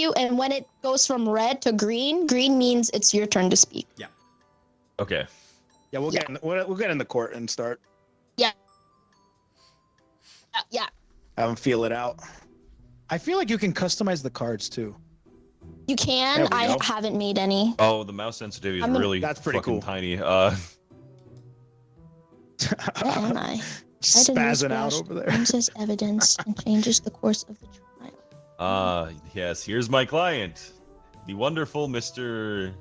you, and when it goes from red to green, green means it's your turn to speak. Yeah. Okay. Yeah, we'll get in the court and start. Yeah. Have them feel it out. I feel like you can customize the cards too. You can. I go. haven't made any. Oh, the mouse sensitivity is really That's pretty fucking cool. tiny. Where am I? Spazzing out over there. Brings us evidence and changes the course of the trial. Yes, here's my client. The wonderful Mr.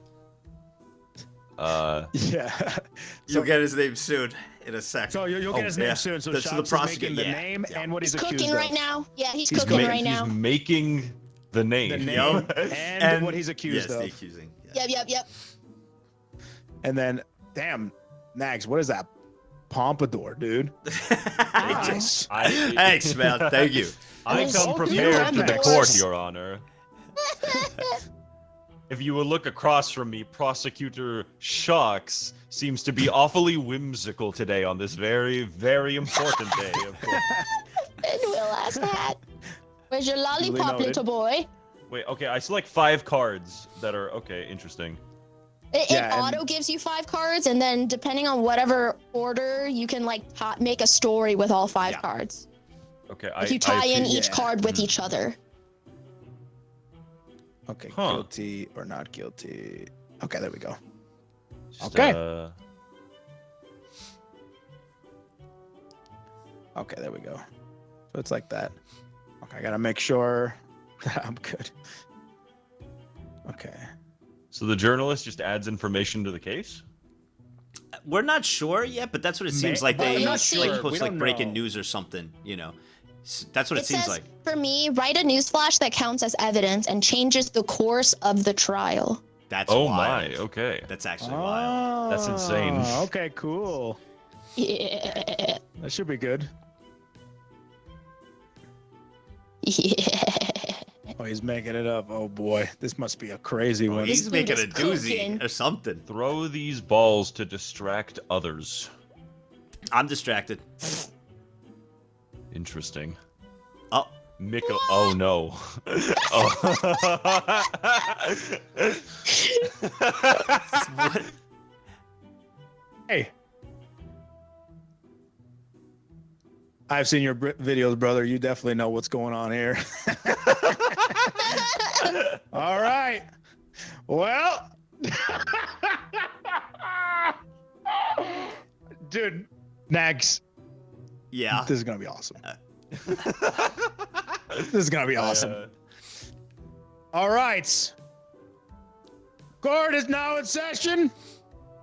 Yeah. You'll get his name soon in a second. So you'll get his name soon. So That's the Shops is making the name and what he's accused cooking of. right now. Yeah, he's cooking right now. He's making the name. The name and what he's accused of. The accusing. Yeah. Yep. And then, damn, Nagzz, what is that? Pompadour, dude. Thanks, man. Thank you. I come Don't do prepared to the that. court, Your Honor. If you will look across from me, Prosecutor Shocks seems to be awfully whimsical today on this very, very important day. Of course. And we'll ask that. Where's your lollipop, little boy? Wait, okay, I select 5 cards that are, okay, interesting. It auto gives you 5 cards, and then depending on whatever order, you can like make a story with all 5 cards. Okay, If you tie in each card with each other. Okay, guilty or not guilty. Okay, there we go. Just, Okay, there we go. So it's like that. Okay, I gotta make sure that I'm good. Okay. So the journalist just adds information to the case? We're not sure yet, but that's what it seems like. They not sure. like post We like don't breaking know. news or something, you know. That's what it seems says, like. For me, write a newsflash that counts as evidence and changes the course of the trial. That's Oh wild. my, okay. That's actually wild. That's insane. Okay, cool. Yeah. That should be good. Yeah. Oh, he's making it up. Oh boy, this must be a crazy one. He's dude making is a doozy cooking. or something. Throw these balls to distract others. I'm distracted. Interesting. Oh. Oh no. Oh. What? Hey. I've seen your videos, brother. You definitely know what's going on here. All right. Well, dude, Nagzz, Yeah. this is gonna be awesome. This is gonna be awesome. All right. Court is now in session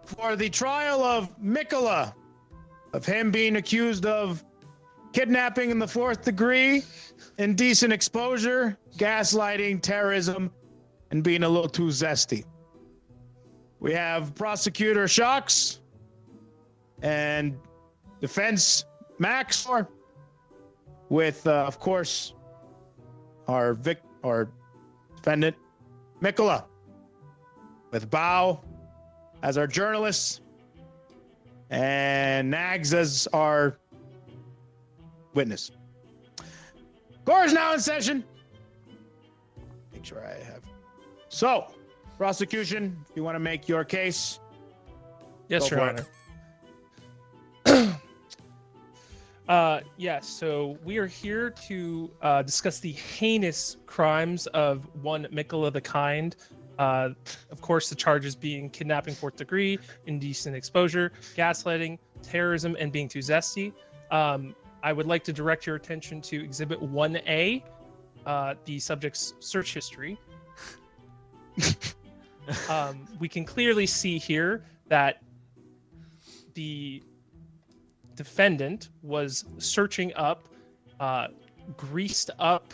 for the trial of Mikola, of him being accused of kidnapping in the 4th degree, indecent exposure, gaslighting, terrorism, and being a little too zesty. We have Prosecutor Shocks and defense Maxor with, of course, our defendant Mikola, with Bao as our journalist and Nagzz as our witness. Court is now in session. Make sure I have. So, prosecution, if you want to make your case. Yes, Go Your for Honor. Yes, so we are here to discuss the heinous crimes of one Mikola the Kind. Of course, the charges being kidnapping 4th degree, indecent exposure, gaslighting, terrorism, and being too zesty. I would like to direct your attention to Exhibit 1A, the subject's search history. We can clearly see here that the defendant was searching up greased up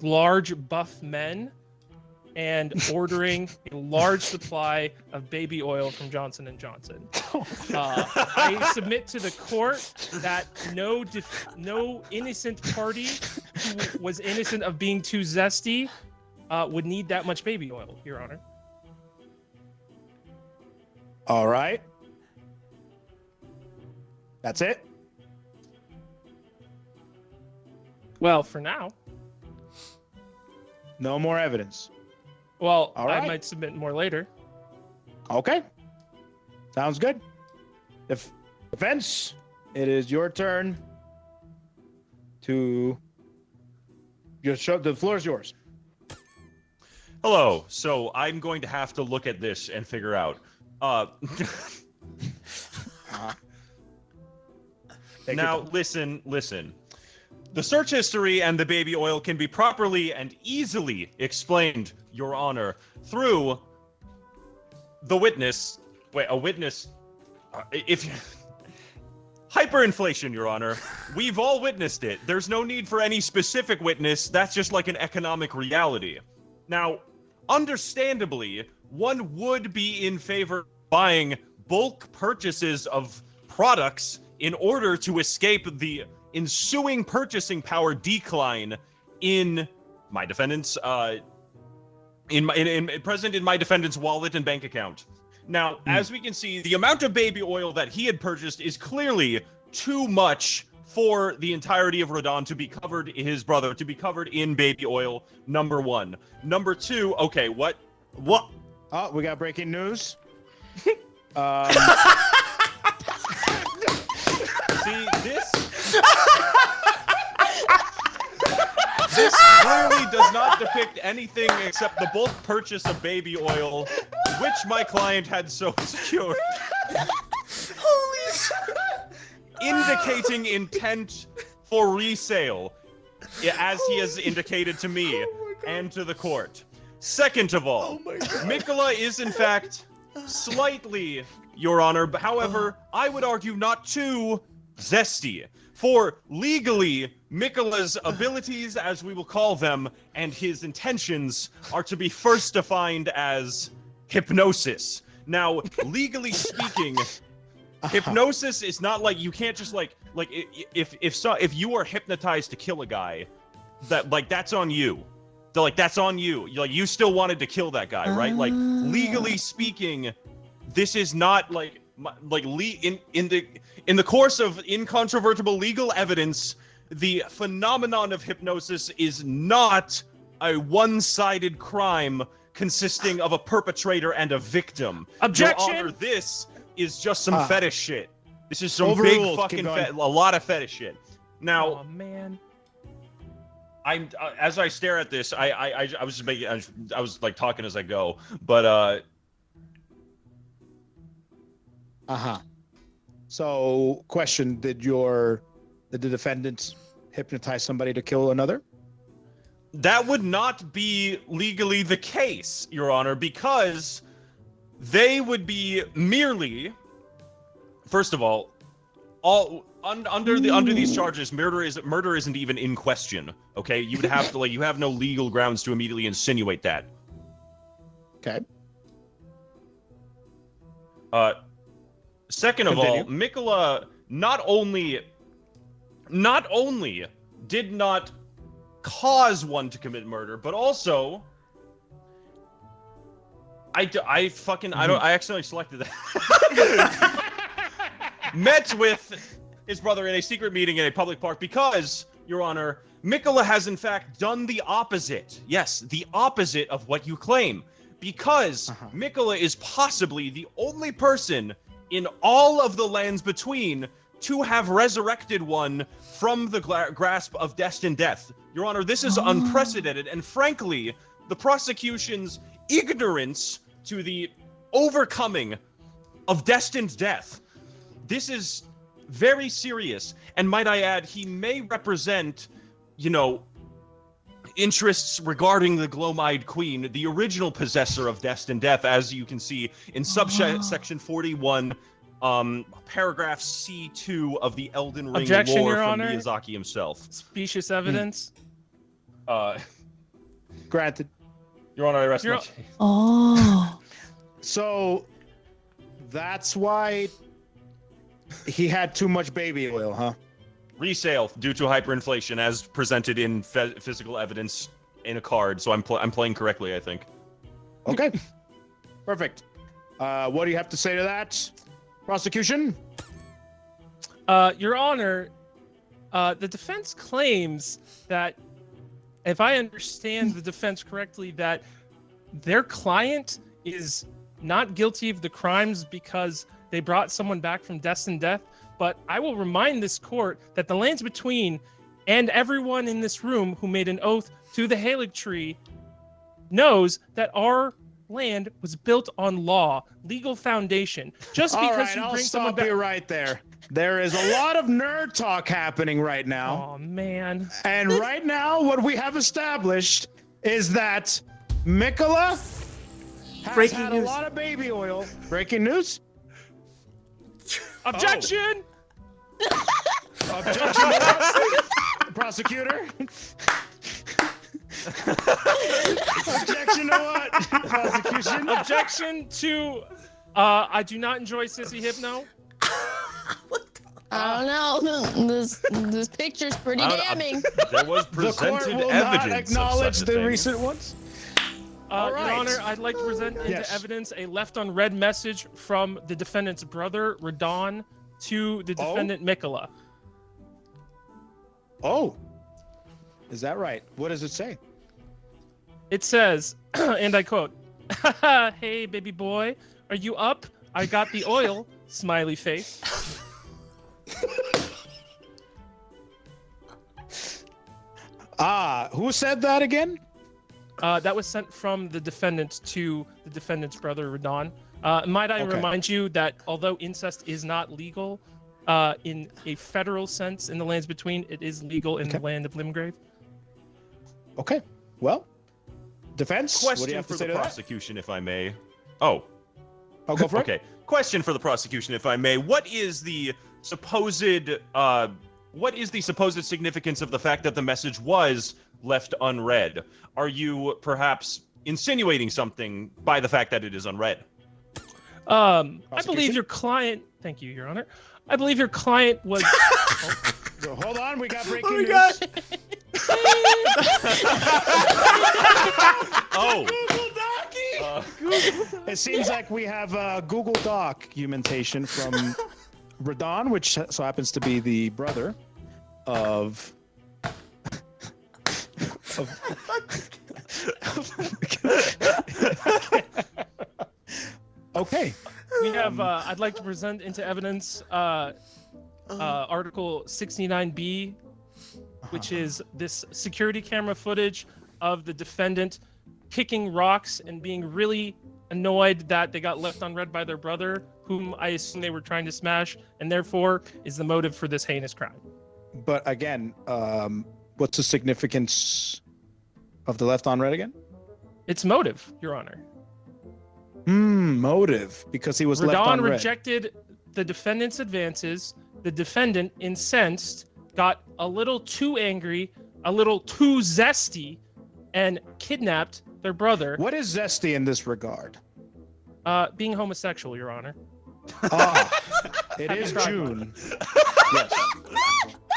large buff men and ordering a large supply of baby oil from Johnson & Johnson. I submit to the court that no innocent party who was innocent of being too zesty would need that much baby oil, Your Honor. All right. That's it? Well, for now. No more evidence. Well, All I right. might submit more later. Okay. Sounds good. Defense, it is your turn to just show. The floor is yours. Hello. So I'm going to have to look at this and figure out. Take Now, your time. listen. The search history and the baby oil can be properly and easily explained, Your Honor, through the witness. Wait, a witness. Hyperinflation, Your Honor. We've all witnessed it. There's no need for any specific witness. That's just like an economic reality. Now, understandably, one would be in favor of buying bulk purchases of products in order to escape the ensuing purchasing power decline in my defendant's present in my defendant's wallet and bank account. Now, as we can see, the amount of baby oil that he had purchased is clearly too much for the entirety of Radon to be covered, his brother, to be covered in baby oil, number one. Number two, okay, what? What? Oh, we got breaking news. See, this clearly does not depict anything except the bulk purchase of baby oil, which my client had so secured. Holy shit. Indicating intent for resale, as he has indicated to me and to the court. Second of all, Mikola is in fact slightly, Your Honor, but however, I would argue not too zesty. For legally, Mikola's abilities, as we will call them, and his intentions are to be first defined as hypnosis. Now, legally speaking, hypnosis is not like you can't just if you are hypnotized to kill a guy, that's on you. That's on you. You still wanted to kill that guy, right? Like legally speaking, this is not in the course of incontrovertible legal evidence, the phenomenon of hypnosis is not a one-sided crime consisting of a perpetrator and a victim. Objection! Your Honor, this is just some fetish shit. This is some Overruled. big fucking Keep going. a lot of fetish shit. Now, Oh man. I'm as I stare at this, I was just making I was like talking as I go, but So, question: did the defendant hypnotize somebody to kill another? that would not be legally the case, Your Honor, because they would be merely, first of all under these charges, murder isn't even in question. Okay, you would have to you have no legal grounds to immediately insinuate that. Okay. Second of all, Mikola not only did not cause one to commit murder, but also I accidentally selected that. Met with his brother in a secret meeting in a public park because, Your Honor, Mikola has in fact done the opposite. Yes, the opposite of what you claim. Because Mikola is possibly the only person in all of the lands between to have resurrected one from the grasp of destined death. Your Honor, this is unprecedented, and frankly, the prosecution's ignorance to the overcoming of destined death. This is very serious, and might I add, he may represent, interests regarding the Glomide Queen, the original possessor of destined death, as you can see in subsection 41, paragraph C2 of the Elden Ring Objection, lore Your from Honor. Miyazaki himself. Specious evidence. Granted. Your Honor, I rest my case. Oh. So, that's why he had too much baby oil, huh? Resale due to hyperinflation, as presented in physical evidence in a card. So I'm playing correctly, I think. Okay. Perfect. What do you have to say to that, prosecution? Your Honor, the defense claims that if I understand the defense correctly, that their client is not guilty of the crimes because they brought someone back from destined death. But I will remind this court that the lands between and everyone in this room who made an oath to the Halig tree knows that our land was built on law, legal foundation. Just because you bring someone back. I'll stop you right there. There is a lot of nerd talk happening right now. Oh man. And right now, what we have established is that Mikola has had a lot of baby oil. Breaking news. Objection! Objection, prosecutor. Objection to what? Prosecution. Objection to. I do not enjoy sissy hypno. I don't know. This picture's pretty damning. There was The court presented will evidence not acknowledge of such a the thing. recent ones. Your right. Honor, I'd like to present into Yes. evidence a left on red message from the defendant's brother, Radon, to the defendant, Mikola. Oh, is that right? What does it say? It says, and I quote, "Hey, baby boy, are you up? I got the oil." Smiley face. Who said that again? That was sent from the defendant to the defendant's brother, Radon. Might I remind you that although incest is not legal in a federal sense in the lands between, it is legal in the land of Limgrave. Okay. Well, defense. What do you Question have to for say the to that? prosecution, if I may. Oh, I'll go for it. okay. Question for the prosecution, if I may. What is the supposed significance of the fact that the message was left unread? Are you perhaps insinuating something by the fact that it is unread? I believe your client. Thank you, Your Honor. I believe your client was. So hold on, we got breaking news. gosh. Oh. It seems like we have a Google documentation from Radon, which so happens to be the brother of. Okay. We have. I'd like to present into evidence Article 69B, which is this security camera footage of the defendant kicking rocks and being really annoyed that they got left unread by their brother, whom I assume they were trying to smash, and therefore is the motive for this heinous crime. But again, what's the significance of the left on red again? It's motive, Your Honor. Motive, because he was left on Radon red. rejected the defendant's advances. The defendant, incensed, got a little too angry, a little too zesty, and kidnapped their brother. What is zesty in this regard? Being homosexual, Your Honor. It is June. Yes.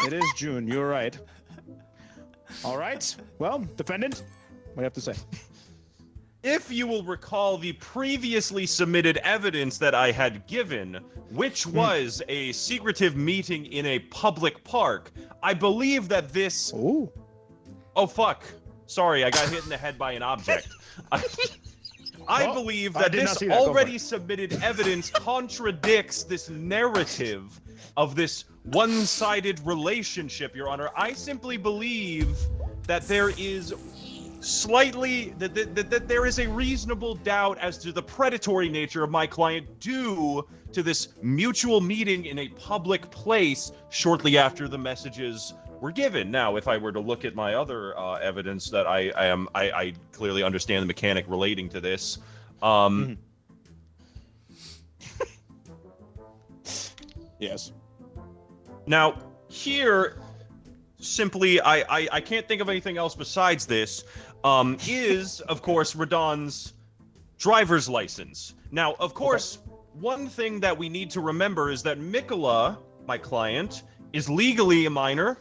It is June. You're right. All right. Well, defendant, what do you have to say? If you will recall the previously submitted evidence that I had given, which was a secretive meeting in a public park, I believe that this... Ooh. Oh, fuck. Sorry, I got hit in the head by an object. I believe that this already submitted evidence contradicts this narrative of this one-sided relationship, Your Honor. I simply believe that there is that there is a reasonable doubt as to the predatory nature of my client due to this mutual meeting in a public place shortly after the messages were given. Now, if I were to look at my other evidence that I clearly understand the mechanic relating to this. Yes. Now, here, simply, I can't think of anything else besides this, is, of course, Radon's driver's license. Now, of course, one thing that we need to remember is that Mikola, my client, is legally a minor.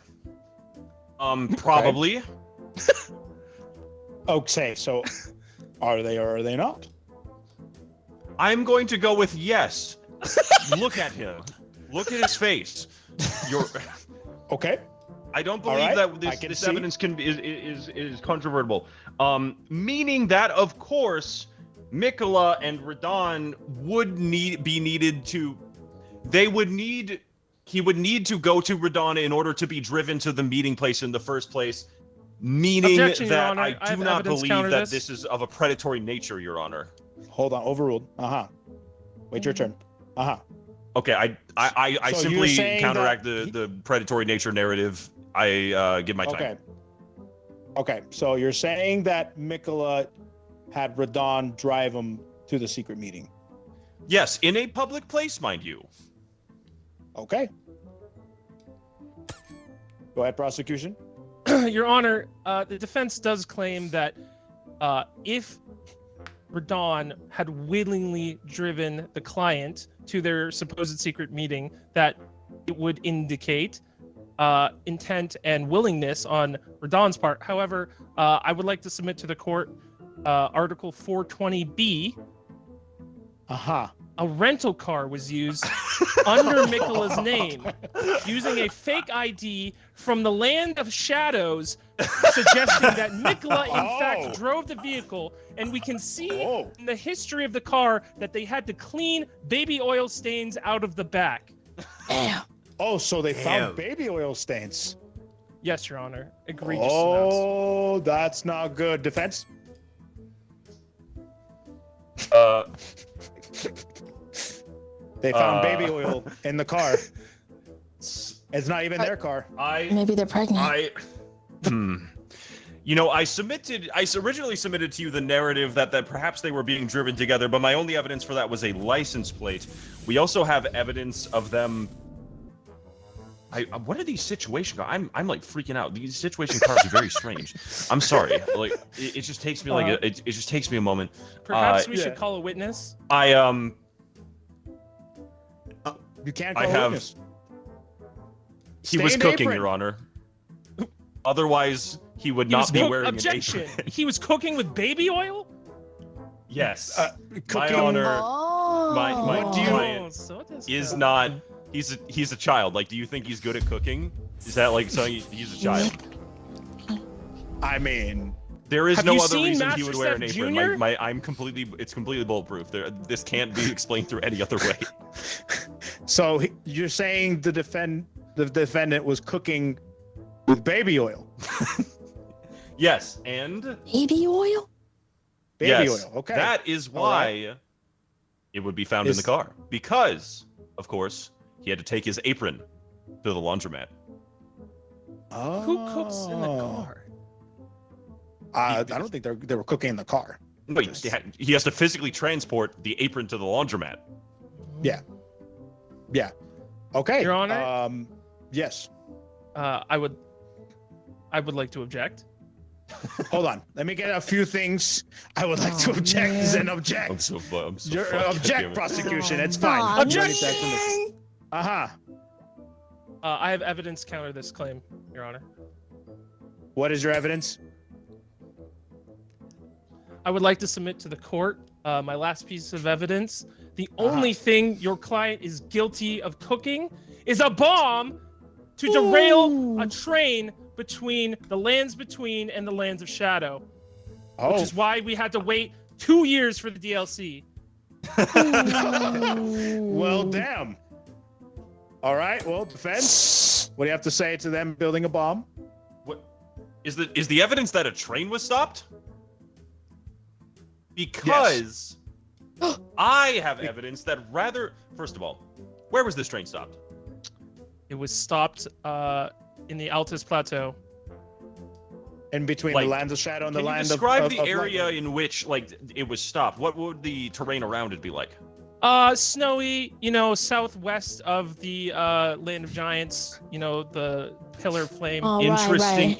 Probably. Okay, so are they or are they not? I'm going to go with yes. Look at him. Look at his face. Okay. I don't believe right, that I can this see. evidence is controvertible. Meaning that, of course, Mikola and Radon would he would need to go to Radon in order to be driven to the meeting place in the first place. Meaning Objection, Your that Honor. I I do have not evidence believe counter that this. this is of a predatory nature, Your Honor. Hold on, overruled. Wait your turn. Okay, I So you're simply saying counteract that the predatory nature narrative. I give my time. Okay, so you're saying that Mikola had Radon drive him to the secret meeting. Yes, in a public place, mind you. Okay. Go ahead, prosecution. Your Honor, the defense does claim that if Radon had willingly driven the client to their supposed secret meeting, that it would indicate intent and willingness on Radon's part. However, I would like to submit to the court Article 420B. A rental car was used under Mikola's name, using a fake ID from the Land of Shadows, suggesting that Mikola, in fact, drove the vehicle. And we can see in the history of the car that they had to clean baby oil stains out of the back. Damn. Oh, so they found baby oil stains. Yes, Your Honor. Egregious amounts. Oh, that's not good. Defense? They found baby oil in the car. It's not even their car. Maybe they're pregnant. You know, I originally submitted to you the narrative that perhaps they were being driven together, but my only evidence for that was a license plate. We also have evidence of them. What are these situation? I'm like freaking out. These situation cards are very strange. I'm sorry. Like it just takes me it just takes me a moment. Perhaps we should call a witness. You can't call a witness. He was cooking, Your Honor. Otherwise, he would not be wearing objection. an apron. He was cooking with baby oil? Yes. Cooking. My Honor. Oh. My client So is not. He's a child. Like, do you think he's good at cooking? Is that like saying he's a child? I mean, there is Have no you other seen reason Master he would wear an Chef apron. Jr.? It's completely bulletproof. This can't be explained through any other way. so you're saying the defendant was cooking with baby oil? Yes, and Baby oil? Baby oil. Okay. That is why it would be found in the car. Because, of course, he had to take his apron to the laundromat. Oh. Who cooks in the car? I don't think they were cooking in the car. No, he has to physically transport the apron to the laundromat. Yeah. Okay. Your Honor? Yes. I would like to object. Hold on. Let me get a few things. I would like to object. Then object. I'm so Object, prosecution. It's fine. Aw, Objection! man. I have evidence counter this claim, Your Honor. What is your evidence? I would like to submit to the court my last piece of evidence. The only thing your client is guilty of cooking is a bomb to derail a train between the Lands Between and the Lands of Shadow. Which is why we had to wait 2 years for the DLC. Well, damn. All right. Well, defense. What do you have to say to them building a bomb? What is the evidence that a train was stopped? Because I have evidence that first of all, where was this train stopped? It was stopped in the Altus Plateau. In between the Lands of Shadow and the Land of Describe the area in which it was stopped. What would the terrain around it be like? Snowy, southwest of the Land of Giants, the Pillar of Flame. Oh, Interesting.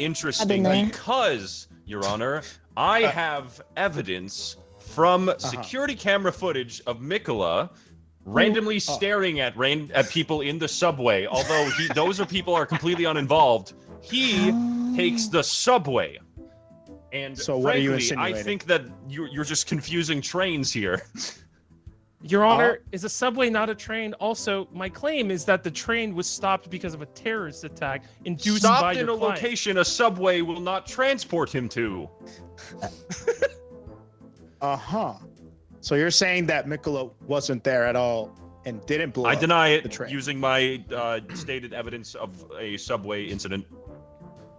Because, Your Honor, I have evidence from security camera footage of Mikola randomly staring at people in the subway. Although those people are completely uninvolved, he takes the subway. And so frankly, what are you insinuating? I think that you're just confusing trains here. Your Honor, is a subway not a train? Also, my claim is that the train was stopped because of a terrorist attack induced by Stopped in your a client. location a subway will not transport him to. Uh-huh. So you're saying that Mikola wasn't there at all and didn't blow I up deny the it train? using my stated evidence of a subway incident.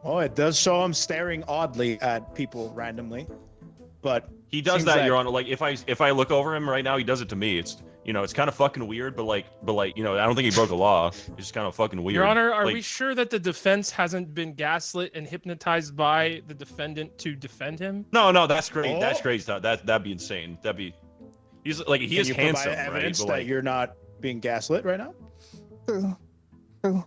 Oh, it does show him staring oddly at people randomly, but He does seems that, like- Your Honor. Like if I look over him right now, he does it to me. It's it's kind of fucking weird, but like I don't think he broke the law. It's just kind of fucking weird. Your Honor, are Like, we sure that the defense hasn't been gaslit and hypnotized by the defendant to defend him? No, that's great. Oh. That's great. That'd be insane. He's like he can is you handsome, provide right? evidence But that like, you're not being gaslit right now? True.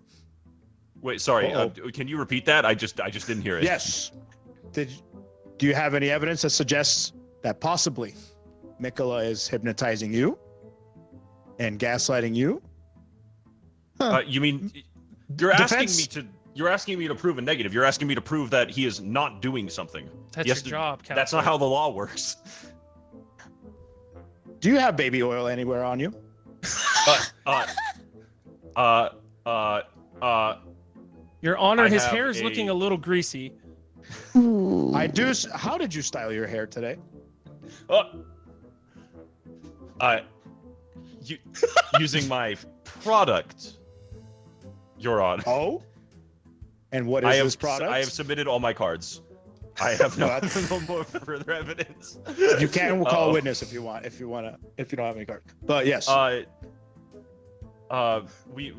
wait, sorry. Uh-oh. Can you repeat that? I just didn't hear it. Yes. Do you have any evidence that suggests that possibly Mikola is hypnotizing you and gaslighting you? You mean you're Defense- asking me to prove a negative. You're asking me to prove that he is not doing something. That's Yes, your job, counselor. That's not how the law works. Do you have baby oil anywhere on you? Your Honor, I his have hair is looking a little greasy. Ooh. I do. How did you style your hair today? Using my product, Your Honor. Oh. And what is this product? I have submitted all my cards. I have no, What? no more further evidence. You can call a Uh-oh. witness if you want. If you don't have any card. But yes. We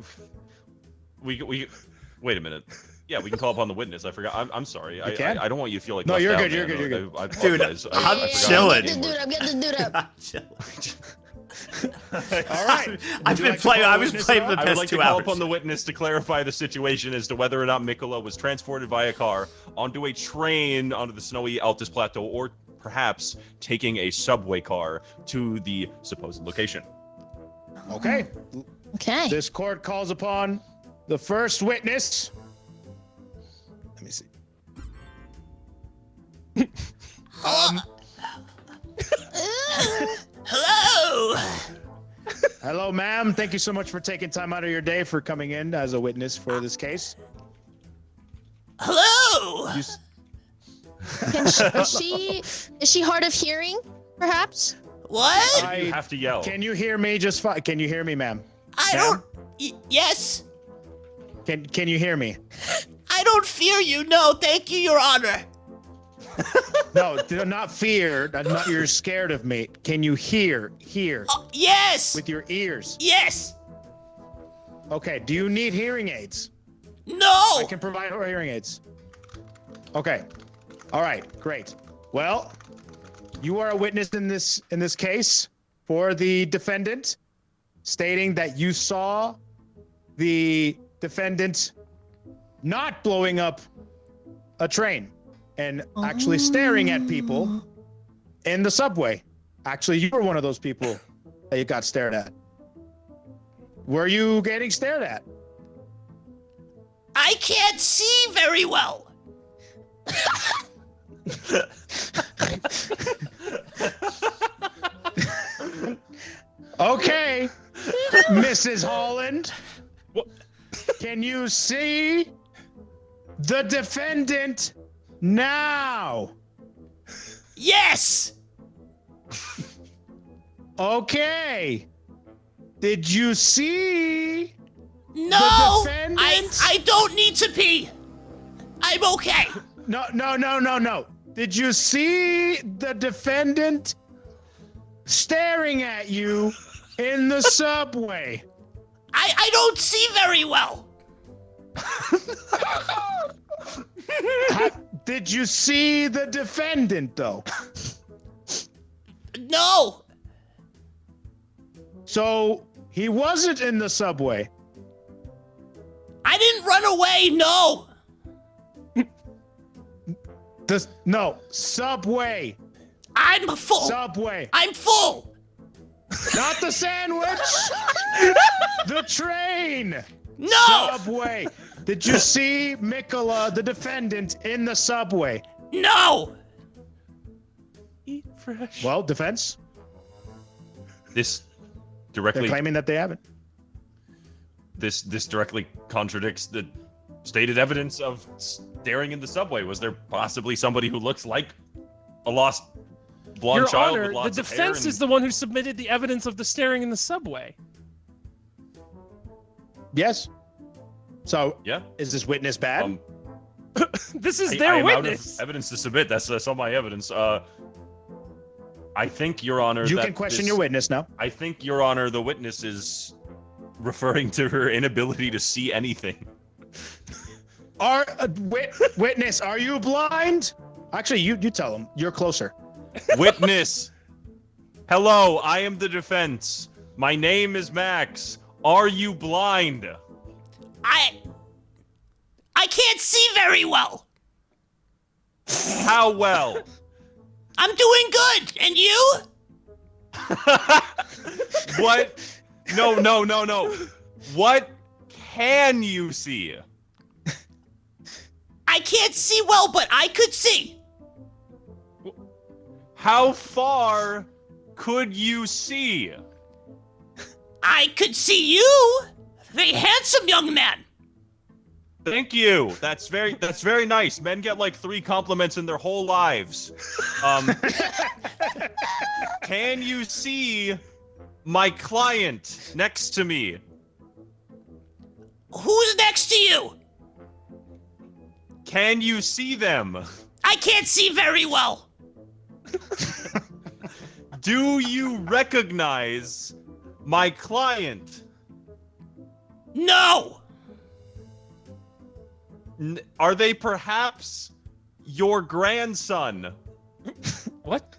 wait a minute. Yeah, we can call upon the witness. I forgot. I'm sorry. You can? I don't want you to feel like No, left you're out, good, you're man. good, you're good. I Dude, apologize. I'm I forgot chilling. my name Get the dude up. I'm chilling. All right. I've been playing. I was playing for the I would past like to 2 call hours. upon the witness to clarify the situation as to whether or not Mikola was transported via car onto a train onto the snowy Altus Plateau, or perhaps taking a subway car to the supposed location. Okay. Okay. This court calls upon the first witness. Let me see. Hello. Hello, ma'am. Thank you so much for taking time out of your day for coming in as a witness for this case. Hello. You s- Is she hard of hearing, perhaps? What? I- You have to yell. Can you hear me just fine? Can you hear me, ma'am? I Ma'am? don't. Yes. Can you hear me? I don't fear you. No, thank you, Your Honor. No, not fear. Not you're scared of me. Can you hear Oh, yes. with your ears? Yes. Okay. Do you need hearing aids? No. I can provide her hearing aids. Okay. All right. Great. Well, you are a witness in this case for the defendant, stating that you saw the defendant not blowing up a train and actually staring at people in the subway. Actually, you were one of those people that you got stared at. Were you getting stared at? I can't see very well. Okay, Mrs. Holland. What? Can you see the defendant now? Yes. Okay. Did you see? No. defendant? I don't need to pee. I'm okay. No. Did you see the defendant staring at you in the subway? I don't see very well. Did you see the defendant, though? No. So he wasn't in the subway. I didn't run away. No. No, subway. I'm full. Subway. I'm full. Not the sandwich. The train. No. Subway. Did you see Mikola, the defendant, in the subway? No. Eat fresh. Well, defense. This directly They're claiming that they haven't. this directly contradicts the stated evidence of staring in the subway. Was there possibly somebody who looks like a lost blonde Your child Honor, with lots the of hair defense and... is the one who submitted the evidence of the staring in the subway. Yes. So, Yeah. is this witness bad? This is I their am out of witness. evidence to submit. That's all my evidence. I think, Your Honor, You that can question this- your witness now. I think, Your Honor, the witness is referring to her inability to see anything. Witness, are you blind? Actually, you tell him. You're closer. Witness. Hello, I am the defense. My name is Max. Are you blind? I can't see very well. How well? I'm doing good. And you? What? No. What can you see? I can't see well, but I could see. How far could you see? I could see you. Very handsome young man. Thank you. That's very nice. Men get like 3 compliments in their whole lives. Can you see my client next to me? Who's next to you? Can you see them? I can't see very well. Do you recognize my client? No. Are they perhaps your grandson? What?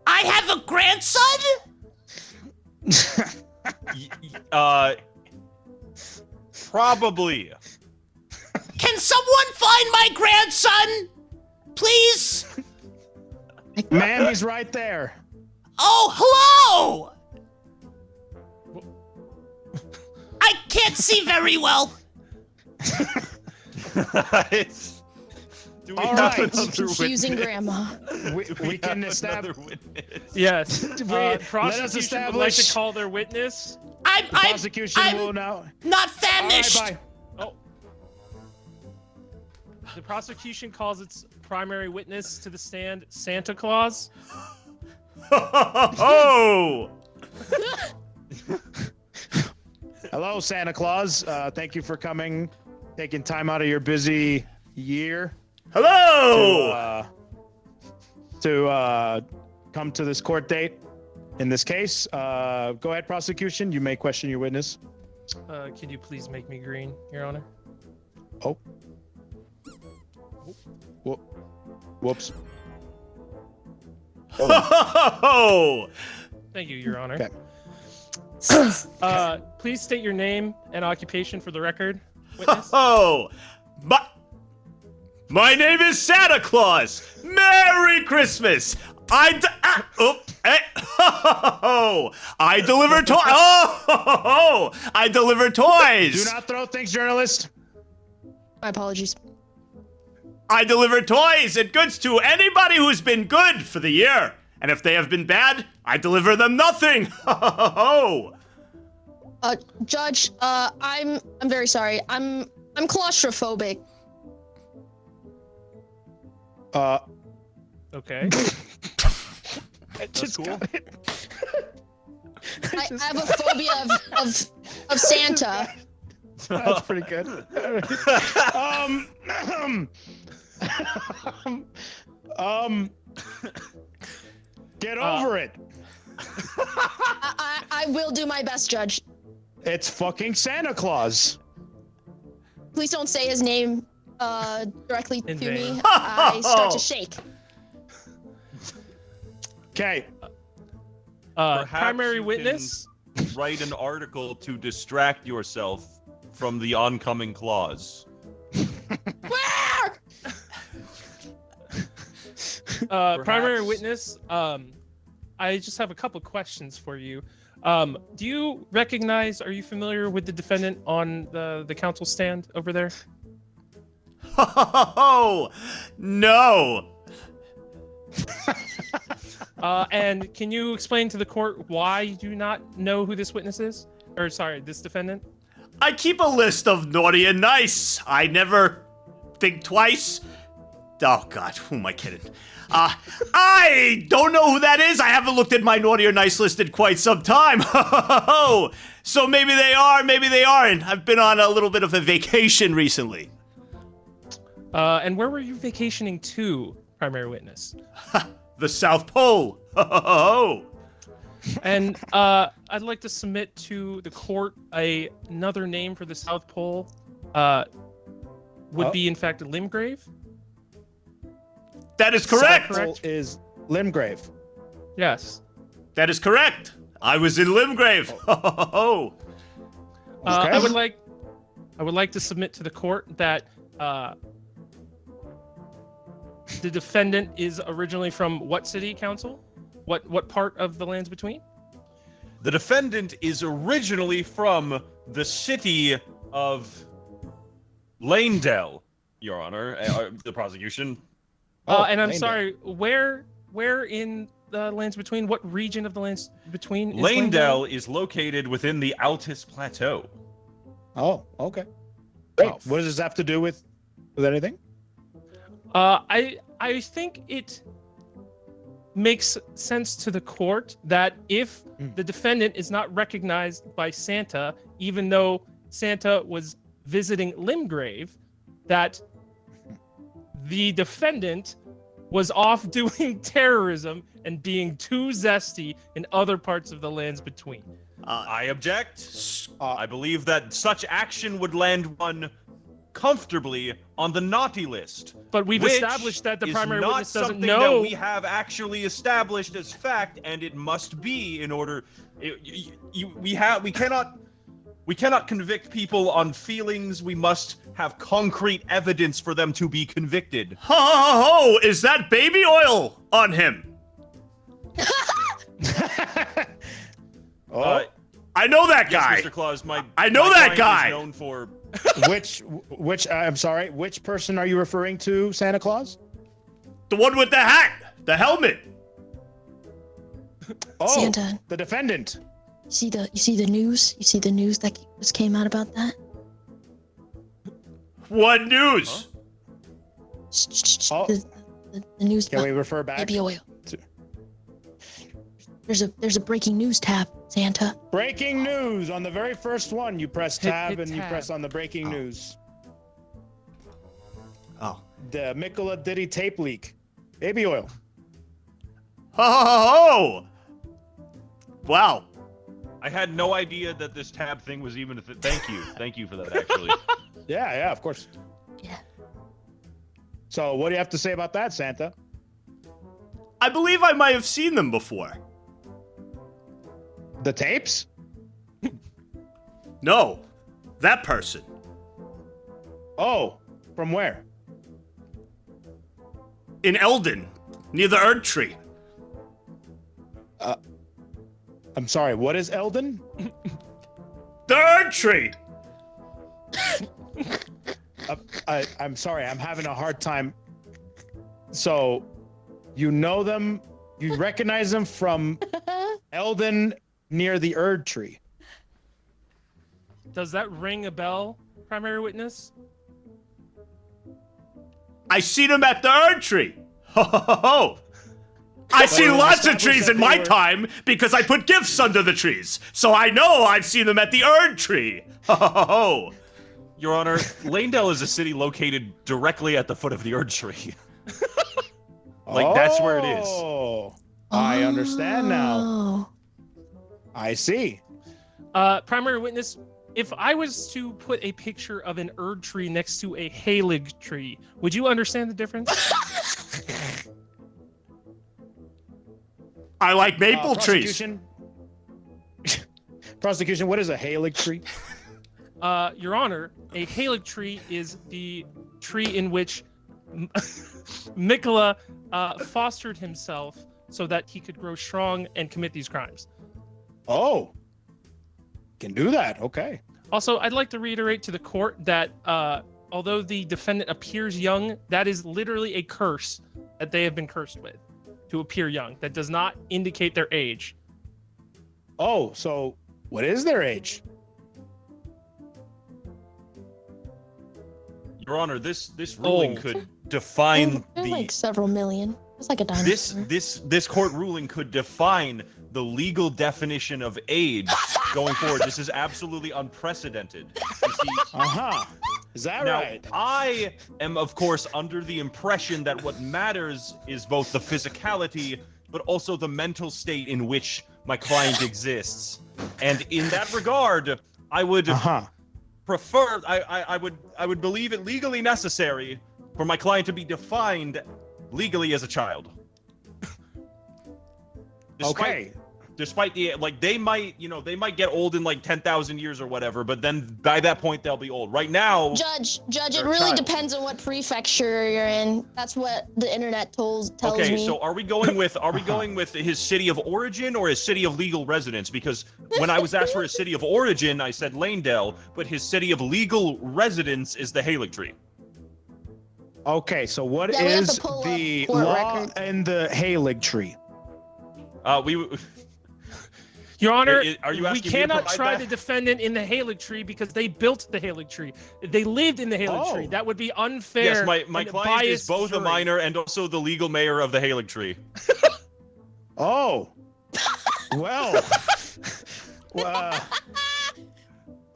I have a grandson? Probably. Can someone find my grandson? Please? Ma'am, he's right there. Oh, hello! I can't see very well. Do we All have right. another Confusing witness? grandma. We can have establish. another witness. Yes. Let us Prosecution would like to establish- call their witness. I'm Prosecution I'm will now. not All right, famished. bye. Oh. The prosecution calls its primary witness to the stand Santa Claus. Oh! Hello, Santa Claus. Thank you for coming, taking time out of your busy year Hello! to come to this court date. In this case, go ahead, prosecution. You may question your witness. Can you please make me green, Your Honor? Oh. Whoops. Oh! Thank you, Your Honor. Okay. Please state your name and occupation for the record, witness. Oh! My name is Santa Claus. Merry Christmas. I deliver toys. Oh! I deliver toys. Do not throw things, journalist. My apologies. I deliver toys and goods to anybody who's been good for the year. And if they have been bad, I deliver them nothing. Judge, I'm very sorry. I'm claustrophobic. Okay. Just cool. got it. I have a phobia of Santa. That's pretty good. Get over it. I will do my best, Judge. It's fucking Santa Claus. Please don't say his name directly to In me. vain. I start to shake. Okay. Perhaps Primary you witness. can write an article to distract yourself from the oncoming clause. Where? Primary Perhaps. witness. I just have a couple questions for you. Do you recognize? Are you familiar with the defendant on the counsel stand over there? No. And can you explain to the court why you do not know who this witness is? Or sorry, this defendant? I keep a list of naughty and nice. I never think twice. Oh, God, who am I kidding? I don't know who that is. I haven't looked at my naughty or nice list in quite some time. So maybe they are, maybe they aren't. I've been on a little bit of a vacation recently. And where were you vacationing to, primary witness? The South Pole. And I'd like to submit to the court another name for the South Pole. Would be, in fact, Limgrave. That is correct. Correct. Pole is Limgrave. Yes. That is correct. I was in Limgrave. Okay. I would like to submit to the court that the defendant is originally from what city council? What part of the lands between? The defendant is originally from the city of Lanedale, Your Honor. The prosecution. And I'm Lanedale. sorry, where in the lands between? What region of the lands between? is Lanedale is located within the Altus Plateau. Oh, okay. Great. Oh. What does this have to do with anything? I think it makes sense to the court that if the defendant is not recognized by Santa, even though Santa was visiting Limgrave, that the defendant was off doing terrorism and being too zesty in other parts of the lands between. I object. I believe that such action would land one comfortably on the naughty list. But we've which established that the is primary not witness doesn't something know. that we have actually established as fact, and it must be in order. We cannot convict people on feelings. We must have concrete evidence for them to be convicted. Ho! Is that baby oil on him? Oh, I know that guy. Yes, Mr. Claus, I know my that client guy. Is known for which I'm sorry, which person are you referring to, Santa Claus? The one with the hat, the helmet. Oh, Santa. the defendant. You see the news? You see the news that just came out about that? What news? Oh. The news Can we about refer back? baby oil. to- There's a breaking news tab, Santa. Breaking news on the very first one. You press Hit tab and you tab. press on the breaking news. Oh. The Mikola Diddy tape leak. Baby oil. Ho! Wow. I had no idea that this tab thing was even a thing. Thank you for that. Actually, Yeah, of course. Yeah. So, what do you have to say about that, Santa? I believe I might have seen them before. The tapes? No, that person. Oh, from where? In Eldon, near the Erd Tree. I'm sorry, what is Eldon? The Erd Tree! I'm sorry, I'm having a hard time. So, you know them, you recognize them from Eldon near the Erd Tree. Does that ring a bell, primary witness? I seen him at the Erd Tree. Ho! I've seen it was lots of established trees that in they my were- time because I put gifts under the trees. So I know I've seen them at the Erd Tree. Ho! Your Honor, Lanedale is a city located directly at the foot of the Erd Tree. Like, that's where it is. Oh, I understand now. Oh. I see. Primary witness, if I was to put a picture of an Erd tree next to a Halig tree, would you understand the difference? I like maple trees. Prosecution. Prosecution, what is a Halig tree? Your Honor, a Halig tree is the tree in which Mikola fostered himself so that he could grow strong and commit these crimes. Oh, can do that. Okay. Also, I'd like to reiterate to the court that although the defendant appears young, that is literally a curse that they have been cursed with. to appear young. That does not indicate their age. Oh, so what is their age? Your Honor, this ruling could define They're the like several million. It's like a dinosaur. this court ruling could define the legal definition of age going forward. This is absolutely unprecedented. You see, Is that now, right? I am, of course, under the impression that what matters is both the physicality, but also the mental state in which my client exists. And in that regard, I would prefer, I would believe it legally necessary for my client to be defined legally as a child. Despite the, like, they might get old in like 10,000 years or whatever, but then by that point they'll be old. Right now, Judge, it they're a really child. depends on what prefecture you're in. That's what the internet tells me. Okay, so are we going with his city of origin or his city of legal residence? Because when I was asked for his city of origin, I said Lanedale, but his city of legal residence is the Halig Tree. Okay, so what Yeah, we have is to pull up the court law records. in the Halig tree? Your Honor, Are you we asking me to cannot provide try that? the defendant in the Halig tree because they built the Halig tree. They lived in the Halig tree. That would be unfair. Yes, my and client is biased both a jury. minor and also the legal mayor of the Halig Tree. Oh, well,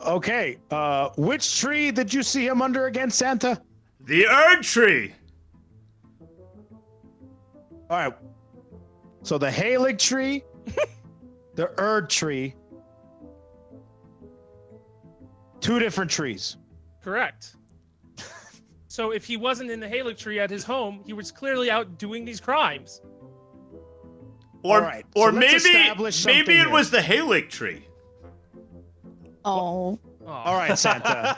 okay. Which tree did you see him under again, Santa? The Erd Tree. All right. So the Halig tree, the Erd tree, two different trees. Correct. So if he wasn't in the Halig tree at his home, he was clearly out doing these crimes. Or, All right, or so let's maybe establish something it here. was the Halig Tree. Oh. All right, Santa.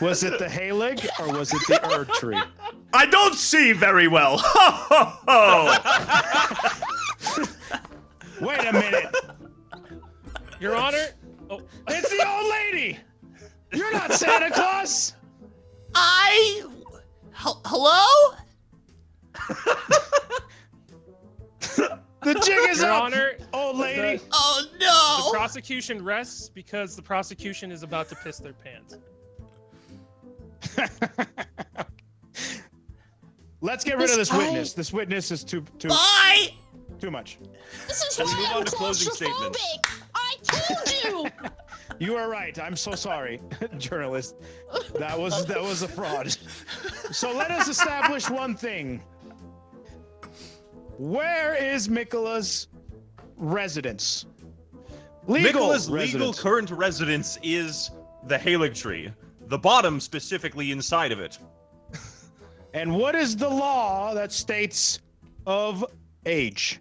Was it the Halig or was it the Erd tree? I don't see very well. Ho, ho, ho. Wait a minute. Your Honor, It's the old lady. You're not Santa Claus. Hello? The jig is Your up, Honor, old lady. Oh the no! prosecution rests because the prosecution is about to piss their pants. Let's get rid of this witness. This witness is too Bye! much. This is Let's why move I'm on to closing statements. claustrophobic. I told you. You are right. I'm so sorry, journalist. That was a fraud. So let us establish one thing. Where is Mikola's residence? Mikola's legal residence. current residence is the Halig Tree. The bottom specifically inside of it. And what is the law that states of age?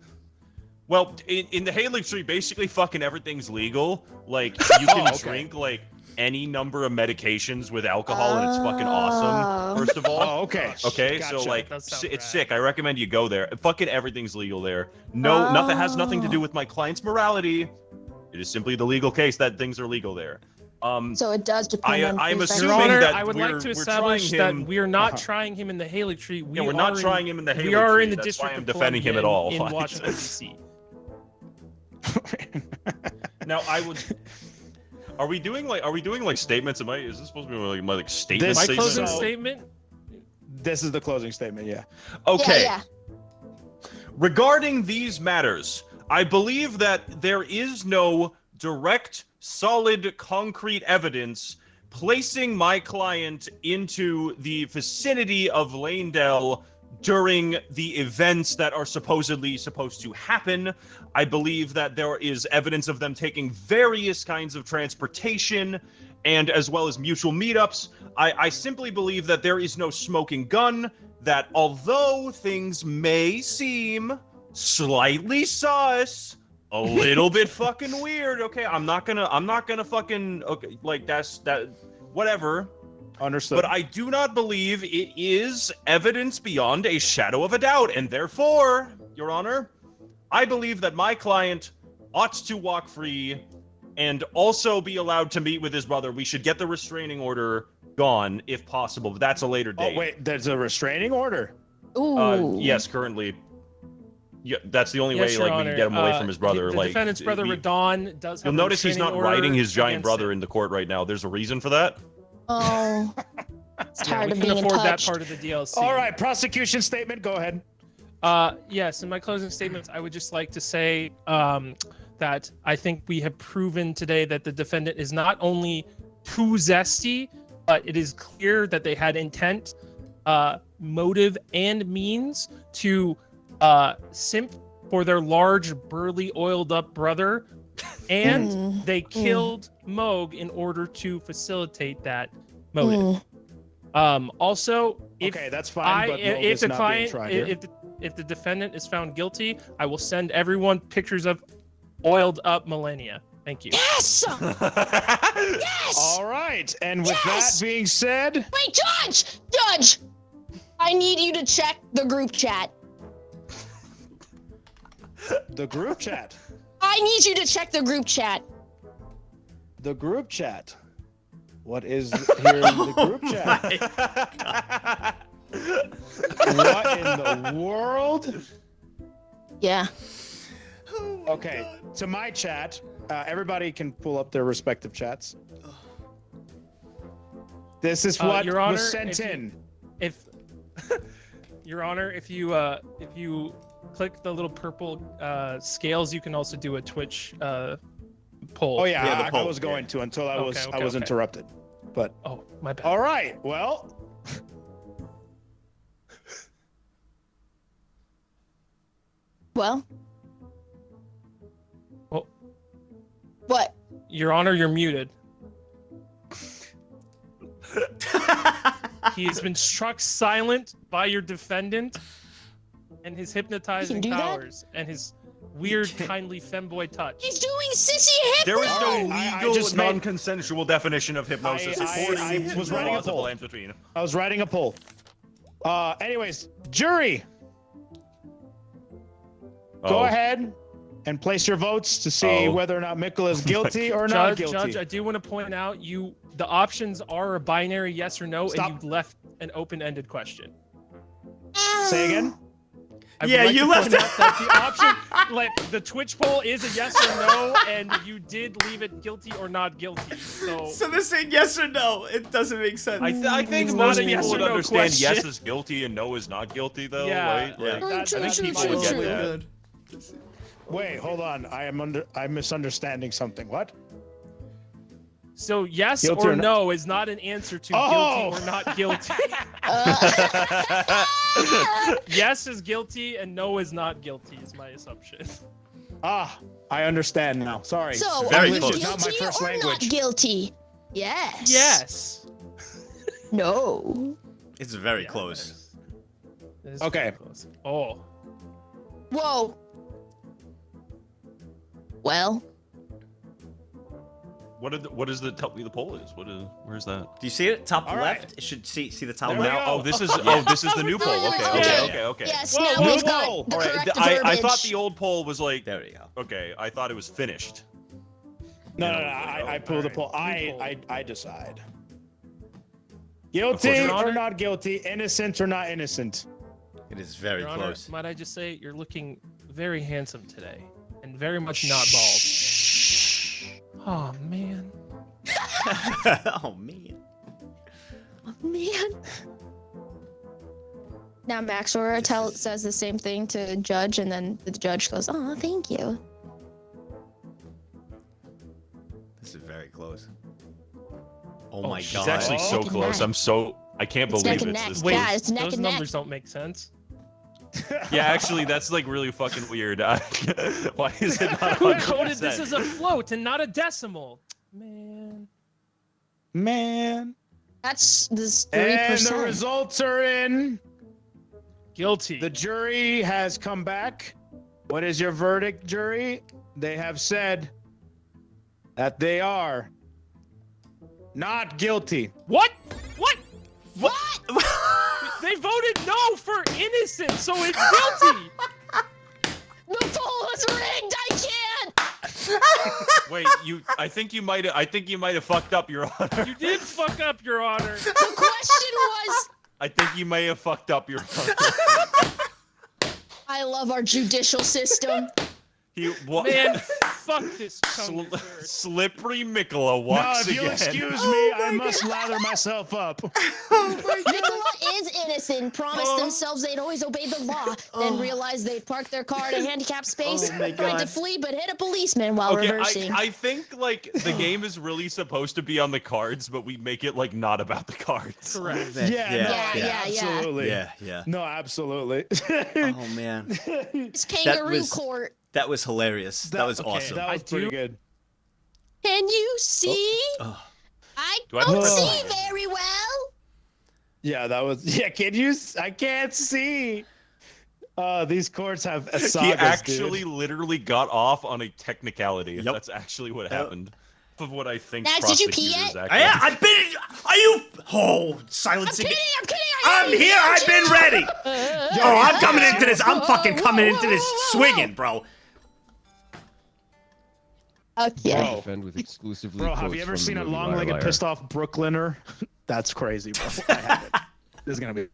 Well, in the Halig Tree, basically fucking everything's legal. Like, you can drink, like, any number of medications with alcohol, and it's fucking awesome, first of all. Oh, okay. Okay, Gotcha. so, like, That sounds it's rad. sick. I recommend you go there. Fucking everything's legal there. No, nothing has nothing to do with my client's morality. It is simply the legal case that things are legal there. So it does depend on I'm prefecture. Your assuming Honor, that I would like to we're establish trying that him- we are not trying him in the Halig Tree. we're not trying him in the Halig We are Tree. in the That's District why I'm of defending him at Columbia all. in Washington, D.C. Now, are we doing like statements? Is this supposed to be like statement? My This- closing So- statement? This is the closing statement, yeah. Okay. Yeah. Regarding these matters, I believe that there is no direct, solid, concrete evidence placing my client into the vicinity of Lanedale during the events that are supposedly supposed to happen. I believe that there is evidence of them taking various kinds of transportation and as well as mutual meetups. I simply believe that there is no smoking gun, that although things may seem slightly sus, a little bit fucking weird, okay, I'm not gonna fucking, okay, like that, whatever. Understood. But I do not believe it is evidence beyond a shadow of a doubt, and therefore, Your Honor, I believe that my client ought to walk free and also be allowed to meet with his brother. We should get the restraining order gone, if possible, but that's a later date. Oh, wait, there's a restraining order. Ooh. Yes, currently. Yeah, that's the only Yes, way Your like we Honor. can get him away from his brother. The like defendant's brother Radon does have you'll a notice he's not restraining order riding his giant against brother him. in the court right now. There's a reason for that. Oh, it's Yeah, tired we of can being afford that touched. part of the DLC. All right, prosecution statement. Go ahead. Yes, in my closing statements, I would just like to say that I think we have proven today that the defendant is not only too zesty, but it is clear that they had intent, motive, and means to simp for their large, burly, oiled-up brother, and they killed Moog in order to facilitate that motive. Also, if Okay, that's fine. But Moog is not being tried here. if the defendant is found guilty, I will send everyone pictures of oiled up millennia. Thank you. Yes! Yes! All right, and with Yes! that being said, Wait, Judge! I need you to check the group chat. the group chat. I need you to check the group chat. The group chat. What is here in the group chat? What in the world? Yeah. Okay, to my chat, everybody can pull up their respective chats. This is what Your Honor, was sent if you- in. If Your Honor, if you click the little purple scales, you can also do a Twitch poll. Oh yeah, Yeah, the I poll, was going to until I was Okay, okay. interrupted. But Oh, my bad. all right, well. Well. Well- What? Your Honor, you're muted. He has been struck silent by your defendant and his hypnotizing do that? powers and his weird, kindly femboy touch. He's doing sissy hypno! There is no I legal, just made- non-consensual definition of hypnosis. according I to was the writing a laws of poll. the land between. I was writing a poll. Anyways, jury, go Oh. ahead and place your votes to see Oh. whether or not Mikkel is guilty or not guilty. Judge, I do want to point out the options are a binary yes or no, Stop. and you left an open-ended question. Say again. I would Yeah, like you to left point out that the option, like the Twitch poll, is a yes or no, and you did leave it guilty or not guilty. So So they're saying yes or no. It doesn't make sense. I think It's most not a yes people or would no understand yes question. is guilty and no is not guilty, though, yeah, right? Yeah. Like, that- True, I think true, people true, would get true. that. Wait, hold on. I'm misunderstanding something. What? So yes Guilty or or not? no is not an answer to Oh! guilty or not guilty. Yes is guilty and no is not guilty is my assumption. Ah, I understand now. Sorry. So, Very are you close. It's not my guilty first or language. not guilty? Yes. Yes. No. It's very close. That is Okay. very close. Oh. Whoa. Well, What is the tell me the poll is? Where's that? Do you see it? Top All left? right. It should see the top There we left. go. Oh, this is the new poll. Okay, Yeah. okay. yes, Whoa, now whoa, we've whoa. got the All right, correct I verbiage. thought the old poll was like There we go. okay. I thought it was finished. No, You no, know, no. like, I pull the poll. Alright, new I decide. Guilty Your or Honor. not guilty? Innocent or not innocent? It is very Your Honor, close. might I just say you're looking very handsome today and very much not bald. Oh man. Oh man. Oh, man. Now Maxor says the same thing to Judge, and then the judge goes, "Oh, thank you." This is very close. Oh Oh, my she's It's god. actually so Neck and close. neck. I can't It's believe neck and it's neck. this Wait, Yeah, it's neck those and neck. numbers don't make sense. Yeah, actually, that's like really fucking weird. Why is it not Who 100%? coded this as a float and not a decimal? Man. Man. That's this And the 3%. results are in. Guilty. The jury has come back. What is your verdict, jury? They have said that they are not guilty. What? What? What? They voted no for innocent, so it's guilty. The poll was rigged. I can't. Wait, I think you might have fucked up, Your Honor. You did fuck up, Your Honor. The question was, I think you may have fucked up, Your Honor. I love our judicial system. Man, fuck this tongue dessert. Slippery Mikola walks No, if you'll again. excuse me, I must lather myself up. Mikola is innocent. Promised themselves they'd always obey the law. Then realized they'd park their car in a handicapped space. Oh my Tried to God. flee, but hit a policeman while Okay, reversing. I think like the game is really supposed to be on the cards, but we make it like not about the cards. Correct. Yeah. Absolutely. Yeah. No, absolutely. Oh man, It's kangaroo was- court. that was hilarious. That was okay, awesome. That was I pretty do- good. Can you see? Oh. I Do I don't press see play? very well. Yeah, that was. Yeah, can you? I can't see. These courts have a He sagas, actually dude. literally got off on a technicality. Yep. That's actually what happened. Of what I think. Nagzz, did you pee prosecutors yet? actually- Yeah, I've been. Are you? Oh, I'm silencing. kidding. I'm here. I've been ready. Oh, I'm coming into this. I'm fucking coming into this swinging, bro. Okay. Bro. Defend with exclusively Bro, have quotes you ever from the seen a movie long-legged, Liar, Liar. pissed-off Brooklyner? That's crazy, bro. I have it. This is gonna be.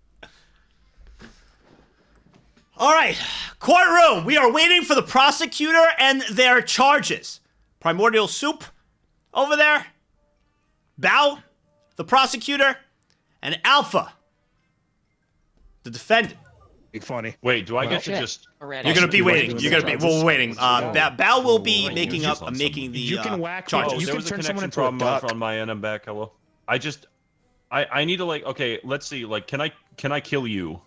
All right, courtroom. We are waiting for the prosecutor and their charges. Primordial Soup over there. Bao, the prosecutor, and Alpha, the defendant. Funny. Wait, do I get to shit. just? You're gonna be waiting. You're gonna be. We're waiting. Bao will be Right, making you up, just- making the You can whack charges. Oh, You there can was a turn someone connection into a problem duck. on my end. I'm back. Hello. I need to like. Okay, let's see. Like, can I kill you?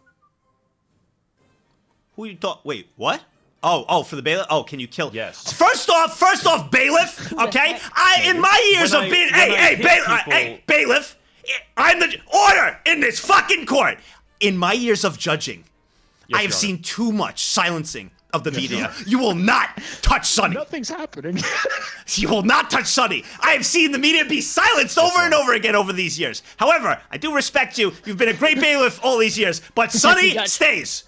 Who you thought? Wait, what? Oh, for the bailiff. Oh, can you kill? Yes. First off, bailiff. Okay, in my years When of I- being, when I hey, hit people- bailiff. I'm the order in this fucking court. In my years of judging, Yes, I have Your seen Honor. too much silencing of the media. You will not touch Sonny. Nothing's happening. You will not touch Sonny. I have seen the media be silenced over and over again over these years. However, I do respect you. You've been a great bailiff all these years, but Sonny Judge. stays.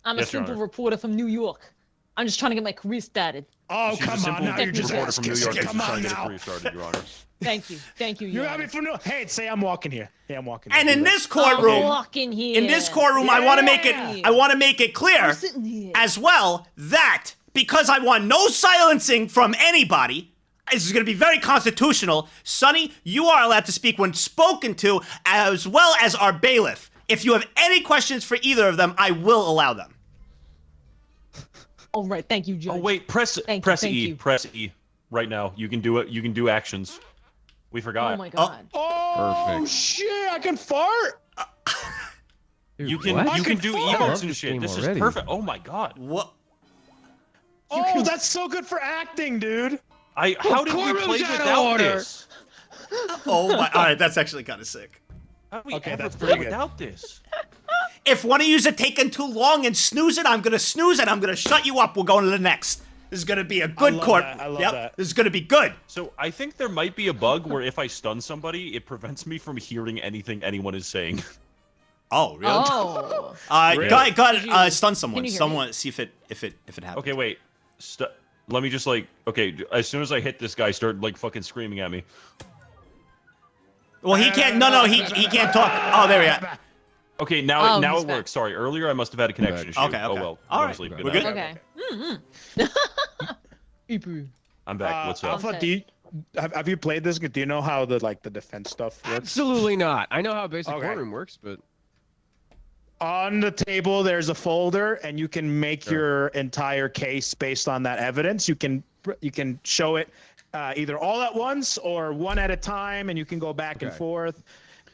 I'm Yes, a Your simple Honor. reporter from New York. I'm just trying to get my career started. Oh, She's a come on simple now. You're just reporter from New York. Come She's trying on to get a now. career started, Your Honor. Thank you. You Your got me Honor. from New. Hey, say I'm walking here. Hey, I'm walking. And here. in Do this I'm courtroom, walking here. in this courtroom, I want to make it. Yeah. I want to make it clear I'm sitting here. as well that because I want no silencing from anybody. This is going to be very constitutional. Sonny, you are allowed to speak when spoken to, as well as our bailiff. If you have any questions for either of them, I will allow them. All right, thank you, Judge. Oh wait, press Thank E. you. Press E. Right now. You can do it. You can do actions. We forgot. Oh my God. Oh Perfect. shit! I can fart. Dude, You can what? you can do I love emotes and this shit. game This already. is perfect. Oh my god. What? Oh, that's so good for acting, dude. How did we courtroom's play out of without order. this? Oh my! All right, that's actually kind of sick. How did we Okay, ever that's play pretty good. without this? If one of yous are taking too long and snoozing, I'm gonna snooze and I'm gonna shut you up. We're going to the next. This is gonna be a good love court. that. I love Yep, that. this is gonna be good. So I think there might be a bug where if I stun somebody, it prevents me from hearing anything anyone is saying. Oh, really? Oh. Really? Go ahead, Did you- stun someone. can you hear Someone, see if it happens. Okay, wait. Let me just like as soon as I hit this guy, start like fucking screaming at me. Well, he can't. No, he can't talk. Oh, there we are. Okay, now Oh, now he's it back. works. Sorry, earlier I must have had a connection issue. Okay, Oh okay. well. All right. Honestly, We're good? Okay. I'm back. What's up? Alpha, Okay. do you, have you played this? Do you know how the defense stuff works? Absolutely not. I know how a basic Okay. courtroom works, but On the table, there's a folder, and you can make Sure. your entire case based on that evidence. You can show it either all at once or one at a time, and you can go back and Okay. forth.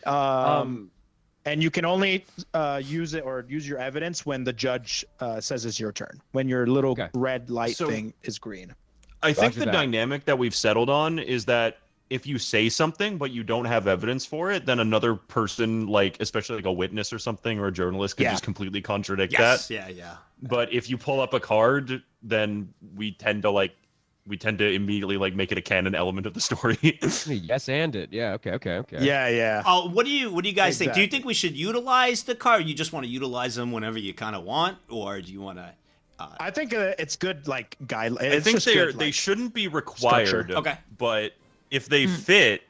And you can only use it or use your evidence when the judge says it's your turn. When your little Okay. red light So- thing is green. I think Roger the that. dynamic that we've settled on is that if you say something but you don't have evidence for it, then another person, like especially like a witness or something or a journalist, could Yeah. just completely contradict Yes. that. Yeah. But if you pull up a card, then we tend to immediately like make it a canon element of the story. yes, and it. Yeah. Okay. Yeah. What do you guys think? Do you Exactly. think we should utilize the card? Or you just want to utilize them whenever you kind of want, or do you want to? I think it's good, guide. I think they shouldn't be required. structure. Okay. But if they fit,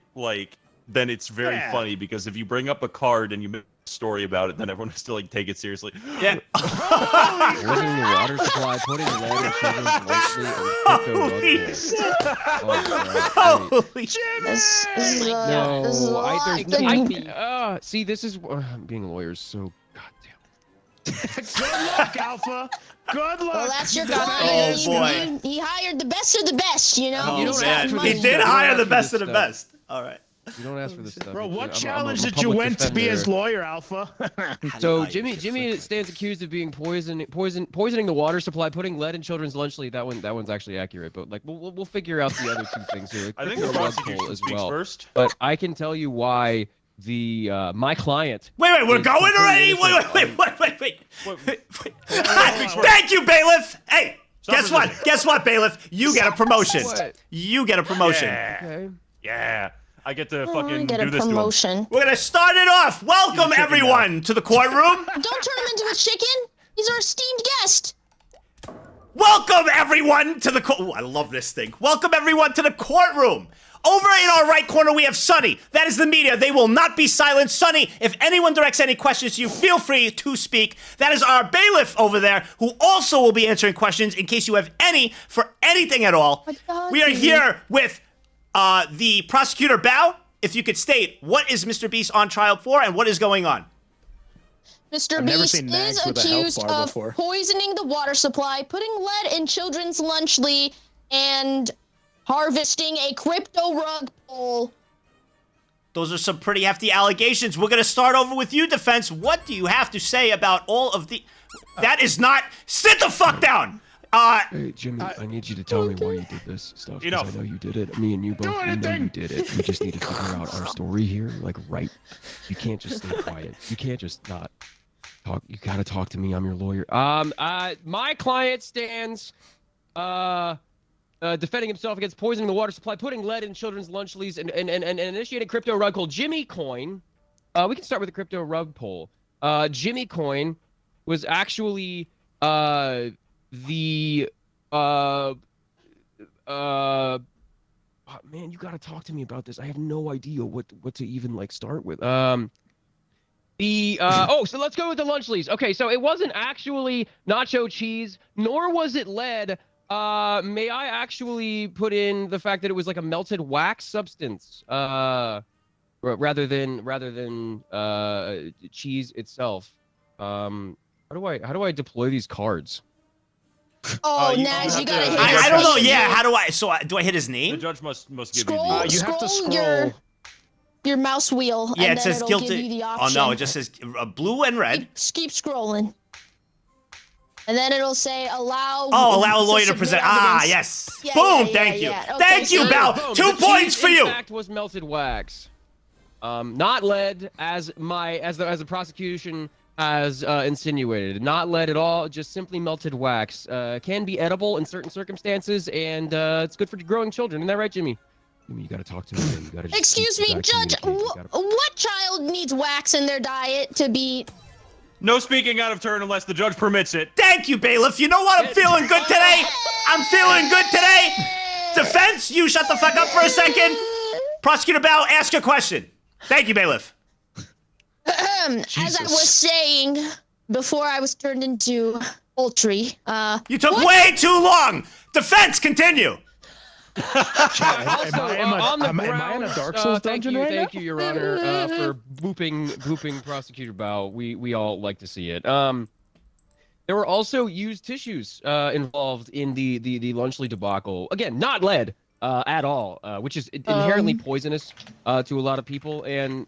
then it's very Yeah. funny because if you bring up a card and you story about it, then everyone would still like take it seriously. Yeah. Poisoning the water supply, putting lead in children's lunch meat, and crypto rug Holy pull. shit. Oh, great. Holy shit. This is a No, lot. there's no. See, this is being a lawyer is so goddamn. Good luck, Alpha. Good luck. Well, that's your Defending client. Oh, boy. He hired the best of the best, you know? Oh, You don't man. ask for He this did stuff. You hire don't the ask for best this of the stuff. best. All right. You don't ask for this stuff. Bro, what I'm a challenge did you public win to be defender. his lawyer, Alpha? So Jimmy stands accused of being poisoning the water supply, putting lead in children's lunch meat. That one's actually accurate, but like we'll figure out the other two things here. I think the Crypto rug pull prosecution as speaks well. first. But I can tell you why the my client. Wait, we're is going completely already? innocent. Wait. Wait. Thank you, bailiff. Hey, Stop guess for what? this. Guess what, bailiff? You get a promotion. What? You get a promotion. Yeah. Okay. Yeah. I get to Oh, I fucking get do a this to him. promotion. We're gonna start it off. Welcome chicken everyone to the courtroom. Don't turn him into a chicken. He's our esteemed guest. Welcome everyone to the court. I love this thing. Welcome everyone to the courtroom. Over in our right corner, we have Sunny. That is the media. They will not be silent. Sunny, if anyone directs any questions to you, feel free to speak. That is our bailiff over there, who also will be answering questions in case you have any for anything at all. My God, We are dude. here with the prosecutor Bao. If you could state, what is Mr. Beast on trial for and what is going on? Mr. I've never Beast seen is Nagzz with a health accused bar of before. poisoning the water supply, putting lead in children's lunchly, and harvesting a crypto rug pull. Those are some pretty hefty allegations. We're going to start over with you, defense. What do you have to say about all of the... That is not... Sit the fuck down! Hey Jimmy, I need you to tell me why you did this stuff. 'Cause Enough. I know you did it. Me and you both, we know you anything. did it. We just need to figure out our story here, like right. You can't just stay quiet. You can't just not talk. You gotta talk to me. I'm your lawyer. My client stands, defending himself against poisoning the water supply, putting lead in children's lunchlies, and initiating crypto rug pull. Jimmy Coin. We can start with the crypto rug pull. Jimmy Coin was actually man, you gotta talk to me about this. I have no idea what to even like start with. So let's go with the lunchlies. Okay, so it wasn't actually nacho cheese, nor was it lead. May I actually put in the fact that it was like a melted wax substance, rather than cheese itself. How do I deploy these cards? Oh, you Nagzz, have you gotta to- hit I his I don't know. name. Yeah, how do I... So do I hit his The name? judge must give Scroll, you the... you have to scroll scroll. your mouse wheel, Yeah, and it then says it'll give guilty. you the Oh, option. no, it just says blue and red. Keep scrolling. And then it'll say allow... Oh, allow a lawyer to submit present. evidence. Yes. Yeah, Boom, yeah, thank you. yeah. Okay, Thank you, so- Bal. Boom. 2 The points cheese, for you. In fact, was melted wax. Not lead, as the prosecution has insinuated. Not lead at all. Just simply melted wax. Can be edible in certain circumstances, and it's good for growing children. Isn't that right, Jimmy? Jimmy, you gotta talk to me. Man. You gotta just Excuse you me, gotta Judge, communicate. You gotta- what child needs wax in their diet to be... No speaking out of turn unless the judge permits it. Thank you, bailiff. You know what? I'm feeling good today. I'm feeling good today. Defense, you shut the fuck up for a second. Prosecutor Bal, ask your question. Thank you, bailiff. As I was saying before I was turned into poultry, You took what? way too long. Defense, continue. Also, on the am I in a grounds, Dark Souls dungeon right thank you, Your Honor, for booping Prosecutor Bao. We all like to see it. There were also used tissues involved in the Lunchly debacle. Again, not lead at all, which is inherently poisonous to a lot of people. And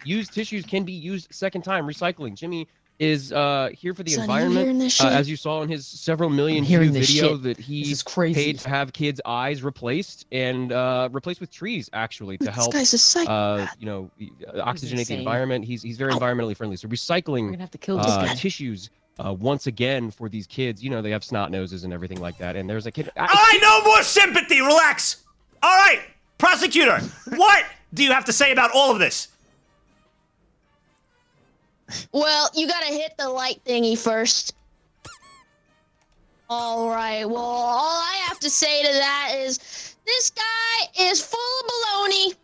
used tissues can be used second time, recycling. Jimmy is here for the Son, you environment, hearing this shit? as you saw in his several million hearing view this video shit. that This he is crazy. paid to have kids' eyes replaced and replaced with trees, actually, to This help guy's a psycho. oxygenate the insane. environment. He's very environmentally friendly. So We're recycling gonna have to kill this guy. tissues once again for these kids. You know, they have snot noses and everything like that. And there's a kid. I know more sympathy. Relax. All right, prosecutor, what do you have to say about all of this? Well, you gotta hit the light thingy first. All right. Well, all I have to say to that is this guy is full of baloney.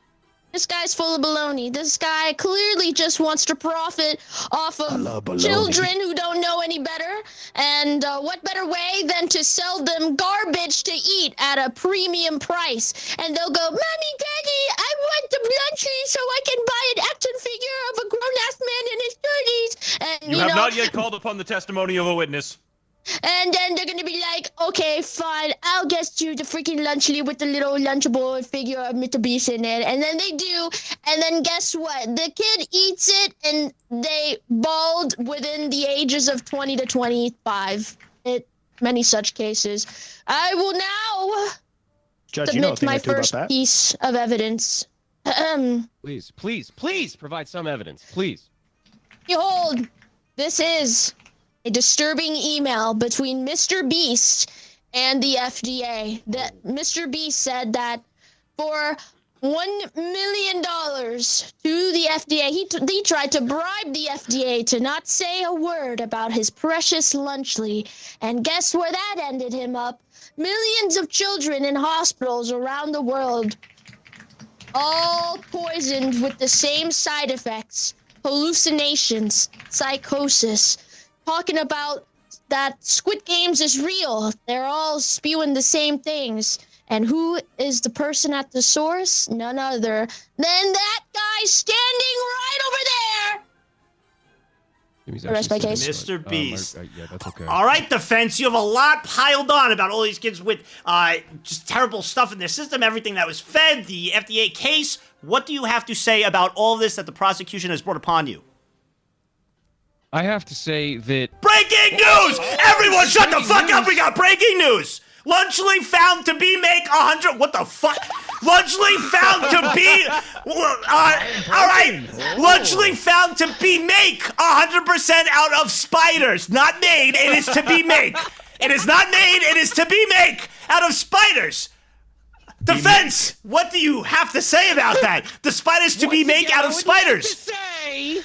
This guy's full of baloney. This guy clearly just wants to profit off of children who don't know any better. And what better way than to sell them garbage to eat at a premium price? And they'll go, Mommy, Daddy, I want the blunchy so I can buy an action figure of a grown-ass man in his 30s. And, You have not yet called upon the testimony of a witness. And then they're gonna be like, okay, fine, I'll get you the freaking Lunchly with the little Lunchable figure of Mr. Beast in it. And then they do, and then guess what? The kid eats it, and they bald within the ages of 20 to 25. Many such cases. I will now Judge, you know a submit thing or my two about first that. piece of evidence. Please provide some evidence, please. Behold, this is a disturbing email between Mr. Beast and the FDA. That Mr. Beast said that for $1 million to the FDA, he tried to bribe the FDA to not say a word about his precious Lunchly. And guess where that ended him up? Millions of children in hospitals around the world, all poisoned with the same side effects, hallucinations, psychosis. Talking about that Squid Games is real. They're all spewing the same things. And who is the person at the source? None other than that guy standing right over there. Rest my case. Mr. Beast. Yeah, that's okay. All right, defense, you have a lot piled on about all these kids with just terrible stuff in their system, everything that was fed, the FDA case. What do you have to say about all this that the prosecution has brought upon you? I have to say that Breaking news! Everyone shut the fuck up! We got breaking news! Lunchly found to be make 100. What the fuck? Lunchly found to be. Alright! Lunchly found to be make 100% out of spiders. Not made, it is to be make. It is not made, it is to be make out of spiders. Defense! What do you have to say about that? The spiders to be make out of spiders. Say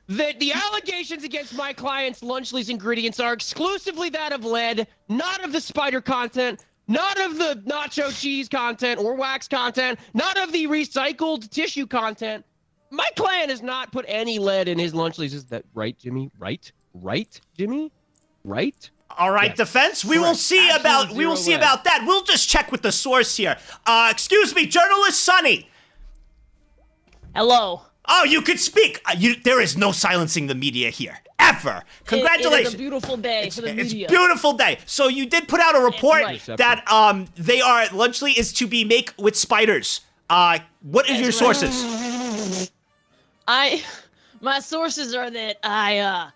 that the allegations against my client's Lunchly's ingredients are exclusively that of lead, not of the spider content, not of the nacho cheese content or wax content, not of the recycled tissue content. My client has not put any lead in his Lunchly's. Is that right, Jimmy? Right, Jimmy? Right? All right, Yes. defense. We will see Absolute about zero lead. that. We'll just check with the source here. Excuse me, journalist Sonny. Hello. Oh, you could speak. There is no silencing the media here, ever. Congratulations. It is a beautiful day for the It's media. beautiful day. So you did put out a report right. that Lunchly is to be make with spiders. What is your That's right. sources? My sources are that I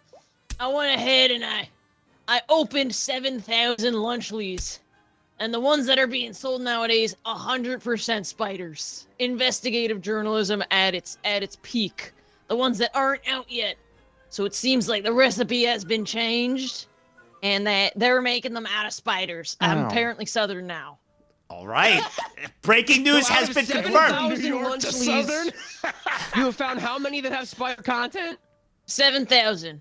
went ahead and I opened 7,000 Lunchlys. And the ones that are being sold nowadays, 100% spiders. Investigative journalism at its peak. The ones that aren't out yet. So it seems like the recipe has been changed, and that they're making them out of spiders. I'm apparently Southern now. All right. Breaking news So out has of been 7,000 confirmed. New York to Southern? You have found how many that have spider content? 7,000.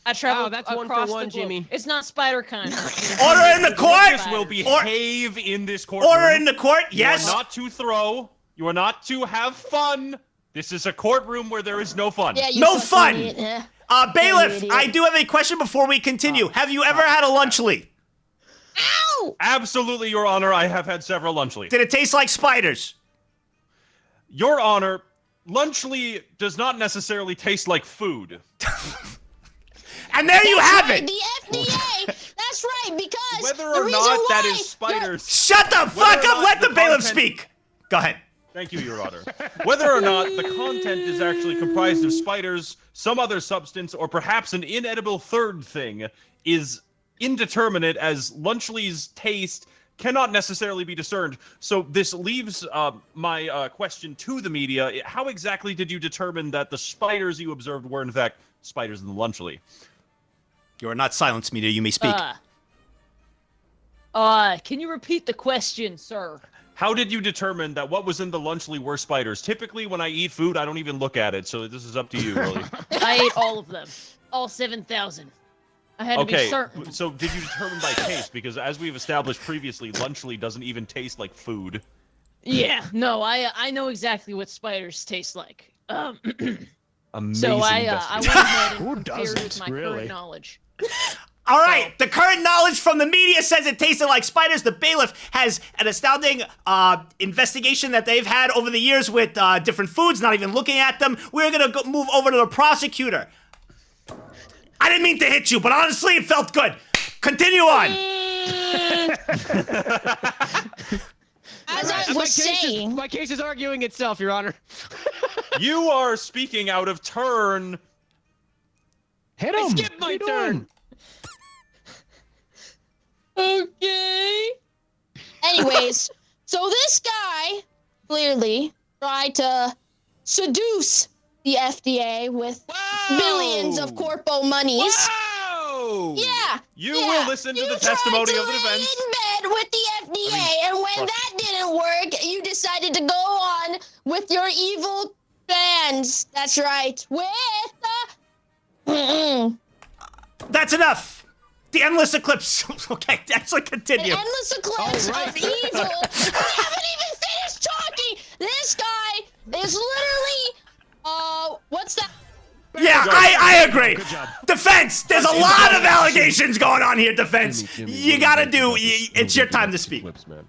I traveled that's one for across one, the globe. Jimmy. It's not spider kind. Order in the court. Witness will behave in this courtroom. Order in the court. Yes. You are not to throw. You are not to have fun. This is a courtroom where there is no fun. Yeah, you No fucking fun. idiot, yeah. Bailiff, idiot. I do have a question before we continue. Have you ever had a Lunchly? Ow! Absolutely, Your Honor. I have had several Lunchly. Did it taste like spiders? Your Honor, Lunchly does not necessarily taste like food. And there you have Right, it. the FDA. That's right, because Whether the or reason not that why is spiders. Shut the fuck Whether or up. not Let the the bailiff content- speak. Go ahead. Thank you, Your Honor. Whether or not the content is actually comprised of spiders, some other substance, or perhaps an inedible third thing is indeterminate, as Lunchly's taste cannot necessarily be discerned. So this leaves my question to the media. How exactly did you determine that the spiders you observed were in fact spiders in the Lunchly? You are not silenced, media. You may speak. Can you repeat the question, sir? How did you determine that what was in the Lunchly were spiders? Typically, when I eat food, I don't even look at it, so this is up to you, really. I ate all of them. All 7,000. I had to be Okay, certain. so did you determine by taste? Because as we've established previously, Lunchly doesn't even taste like food. Yeah, no, I know exactly what spiders taste like. Amazing So I investigation. went ahead Who and compared with doesn't, my really? current knowledge. All right, the current knowledge from the media says it tasted like spiders. The bailiff has an astounding investigation that they've had over the years with different foods, not even looking at them. We're going to move over to the prosecutor. I didn't mean to hit you, but honestly, it felt good. Continue on. As I was saying, My case is arguing itself, Your Honor. You are speaking out of turn. Hit I him. skipped my What are you turn. doing? okay. Anyways, so this guy clearly tried to seduce the FDA with billions of corpo monies. Whoa! Yeah. You yeah. will listen to You the tried testimony to of the lay defense. in bed with the FDA, and when that didn't work, you decided to go on with your evil plans. That's right. With the That's enough. The endless eclipse. Okay, actually continue. endless eclipse of evil. I haven't even finished talking. This guy is literally, what's that? Yeah, I agree. Good job. Defense, there's a lot of allegations going on here, defense. Jimmy, You what gotta do you do, think about this? it's your time to speak. Flips, man.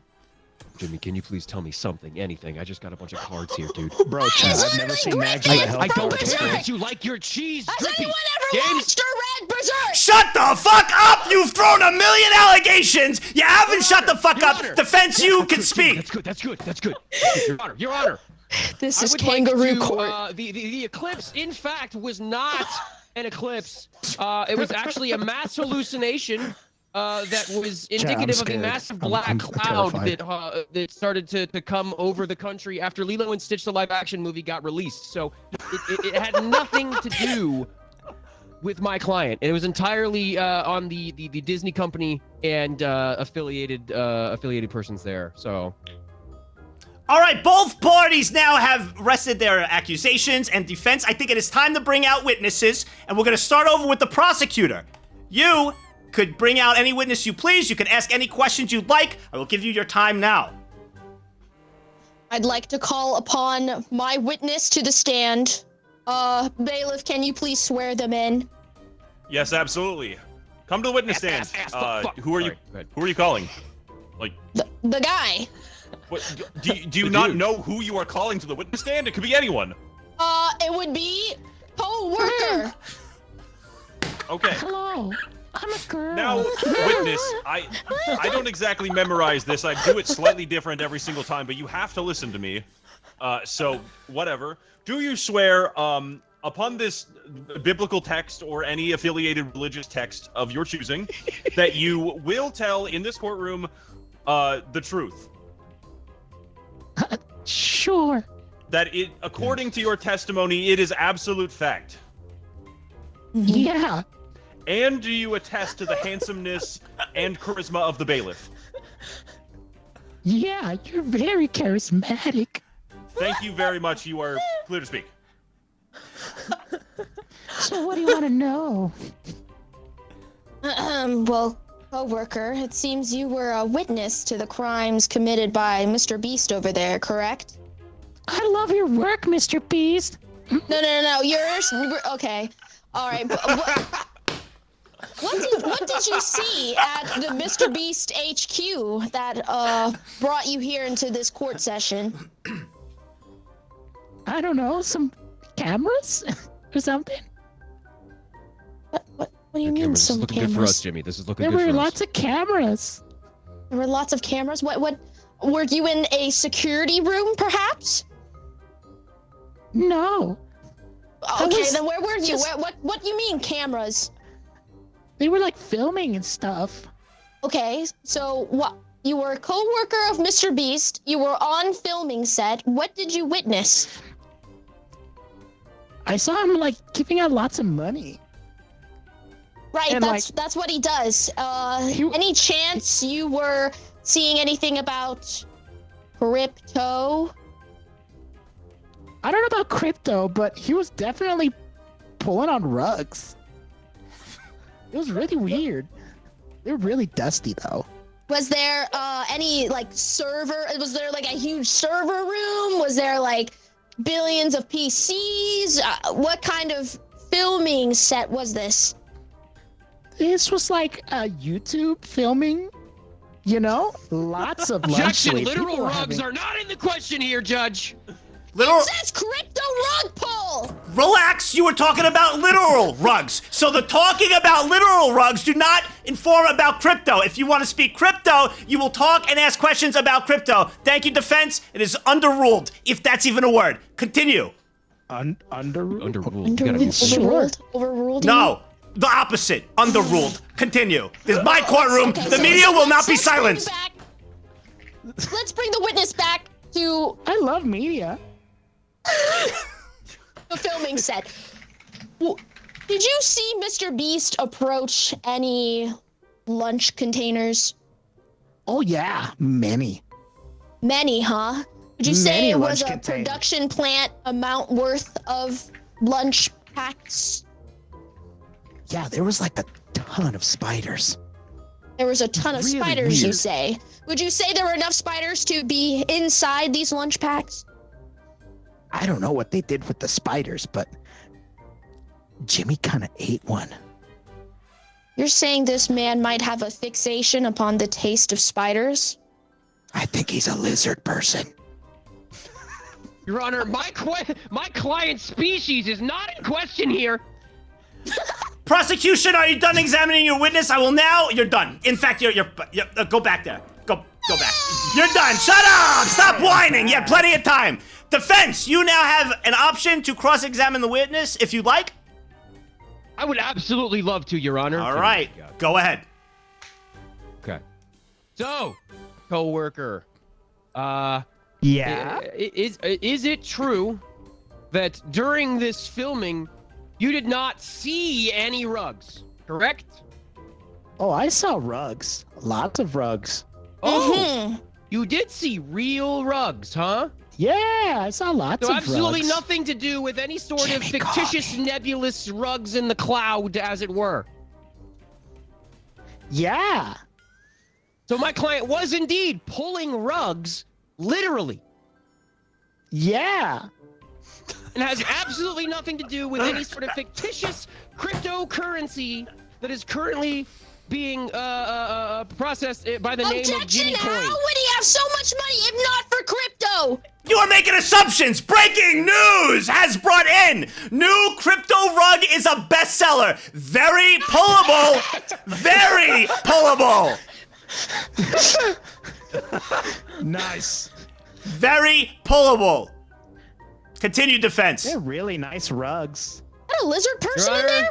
Jimmy, can you please tell me something, anything? I just got a bunch of cards here, dude. Bro, Chad, I've never seen Nagzz Griffin with a health I don't bar care Berserk. that you like your cheese Has drippy. anyone ever James? watched or read Berserk? Shut the fuck up! You've thrown a million allegations! You haven't shut the fuck Your up! Honor. Defense, you can That's speak! good. That's good. That's good. Your Honor. Your Honor. This I is would kangaroo like to, court. The eclipse, in fact, was not an eclipse. It was actually a mass hallucination that was indicative of a scared. I'm massive black cloud terrified. that started to come over the country after Lilo and Stitch, the live-action movie, got released. So it had nothing to do with my client. It was entirely on the Disney company and affiliated persons there. So. All right, both parties now have rested their accusations and defense. I think it is time to bring out witnesses, and we're gonna start over with the prosecutor. You could bring out any witness you please. You can ask any questions you'd like. I will give you your time now. I'd like to call upon my witness to the stand. Bailiff, can you please swear them in? Yes, absolutely. Come to the witness stand. Who are you? Sorry, go ahead. Who are you calling? Like, The guy. what? Do you The not dude. know who you are calling to the witness stand? It could be anyone. It would be co-worker. Okay. Hello, I'm a girl. Now, witness, I don't exactly memorize this. I do it slightly different every single time, but you have to listen to me. So whatever. Do you swear, upon this biblical text or any affiliated religious text of your choosing, that you will tell in this courtroom, the truth? Sure. That it, according to your testimony, it is absolute fact. Yeah. And do you attest to the handsomeness and charisma of the bailiff? Yeah, you're very charismatic. Thank you very much. You are clear to speak. So what do you want to know? Well, co-worker, it seems you were a witness to the crimes committed by Mr. Beast over there, correct? I love your work, Mr. Beast. No, yours. Okay, all right. But what did you see at the Mr. Beast HQ that brought you here into this court session? I don't know, some cameras or something. What do you mean Cameras, this is some looking good for us, cameras? Jimmy. This is looking There good were for lots of cameras. There were lots of cameras. What? Were you in a security room, perhaps? No, Okay, was then where were you? just- What do you mean cameras? they were like filming and stuff. Okay, so what? You were a co-worker of Mr. Beast. You were on filming set. What did you witness? I saw him like giving out lots of money. Right, And, that's what he does. He- Any chance you were seeing anything about crypto? I don't know about crypto, but he was definitely pulling on rugs. It was really weird. They were really dusty though. Was there any like server? Was there like a huge server room? Was there like billions of PCs? What kind of filming set was this? This was like a YouTube filming, you know? Lots of Objection! lunch. Literal rugs are not in the question here, Judge. Literal. It says crypto rug pull. Relax, you were talking about literal rugs. So the talking about literal rugs do not inform about crypto. If you want to speak crypto, you will talk and ask questions about crypto. Thank you, defense. It is underruled, if that's even a word. Continue. Underruled? Overruled? Overruled? No, the opposite. Underruled. Continue. This is my courtroom. Okay, The so media will not be let's bring silenced. Let's bring the witness back to I love media. the filming set. Did you see Mr. Beast approach any lunch containers? Oh yeah, many. Many, huh? Would you say Many it was lunch a containers. production plant amount worth of lunch packs? Yeah, there was like a ton of spiders. There was a ton of Really spiders, you weird. say. Would you say there were enough spiders to be inside these lunch packs? I don't know what they did with the spiders, but Jimmy kind of ate one. You're saying this man might have a fixation upon the taste of spiders? I think he's a lizard person. Your Honor, my client's species is not in question here. Prosecution, are you done examining your witness? I will now. You're done. In fact, you're go back there. Go back. You're done. Shut up. Stop whining. You have plenty of time. Defense, you now have an option to cross-examine the witness if you'd like. I would absolutely love to, Your Honor. All right. Go ahead. Okay. So, co-worker, Yeah. is it true that during this filming you did not see any rugs, correct? Oh, I saw rugs. Lots of rugs. Oh, Mhm. you did see real rugs, huh? Yeah, I saw lots So of absolutely rugs. nothing to do with any sort of Jimmy fictitious, Coffee. nebulous rugs in the cloud, as it were. Yeah. So my client was indeed pulling rugs, literally, Yeah. and has absolutely nothing to do with any sort of fictitious cryptocurrency that is currently being processed by the name of Objection! Jimmy How Coin. would he have so much money if not for crypto? You are making assumptions. Breaking news has brought in. New crypto rug is a bestseller. Very pullable. Very pullable. Nice. Very pullable. Continue, defense. They're really nice rugs. Is that a lizard person in Honor, there?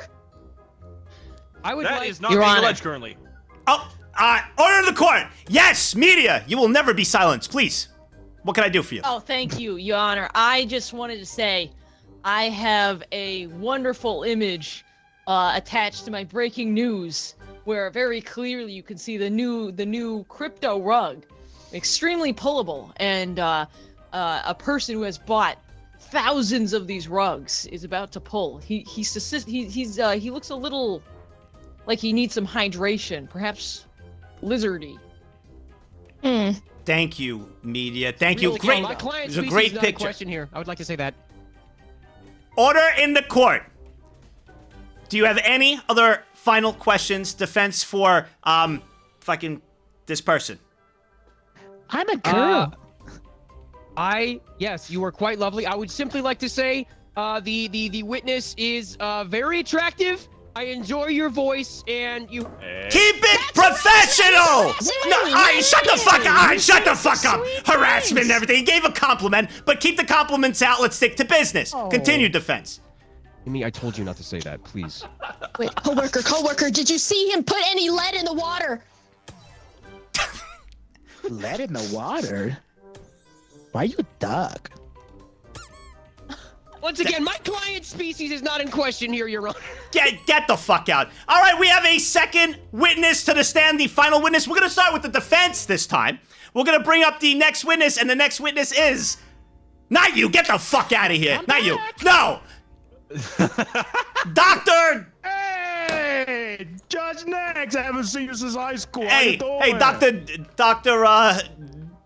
I would That like is not Your being Honor. alleged currently. Oh, order of the court. Yes, media, you will never be silenced. Please. What can I do for you? Oh, thank you, Your Honor. I just wanted to say I have a wonderful image attached to my breaking news where very clearly you can see the new crypto rug, extremely pullable, and a person who has bought thousands of these rugs is about to pull. He looks a little like he needs some hydration, perhaps lizardy. Hmm. Thank you, media. Thank you. Real Great. My client's There's a species great is not in picture. question here. I would like to say that. Order in the court. Do you have any other final questions, defense, for fucking this person? I'm a girl. Yes, you are quite lovely. I would simply like to say, the witness is very attractive. I enjoy your voice, and you. Keep it professional. Shut the fuck up. Shut the fuck up. Harassment and everything. He gave a compliment, but keep the compliments out. Let's stick to business. Continue, defense. Amy, I told you not to say that, please. Wait, coworker, did you see him put any lead in the water? Lead in the water? Why you duck? Once again, my client's species is not in question here, Your Honor. Get the fuck out. All right, we have a second witness to the stand, the final witness. We're going to start with the defense this time. We're going to bring up the next witness, and the next witness is... Not you. Get the fuck out of here. Not you. No. Doctor... Hey! Judge Nagzz. I haven't seen you since high school. How you Hey, doing? Doctor,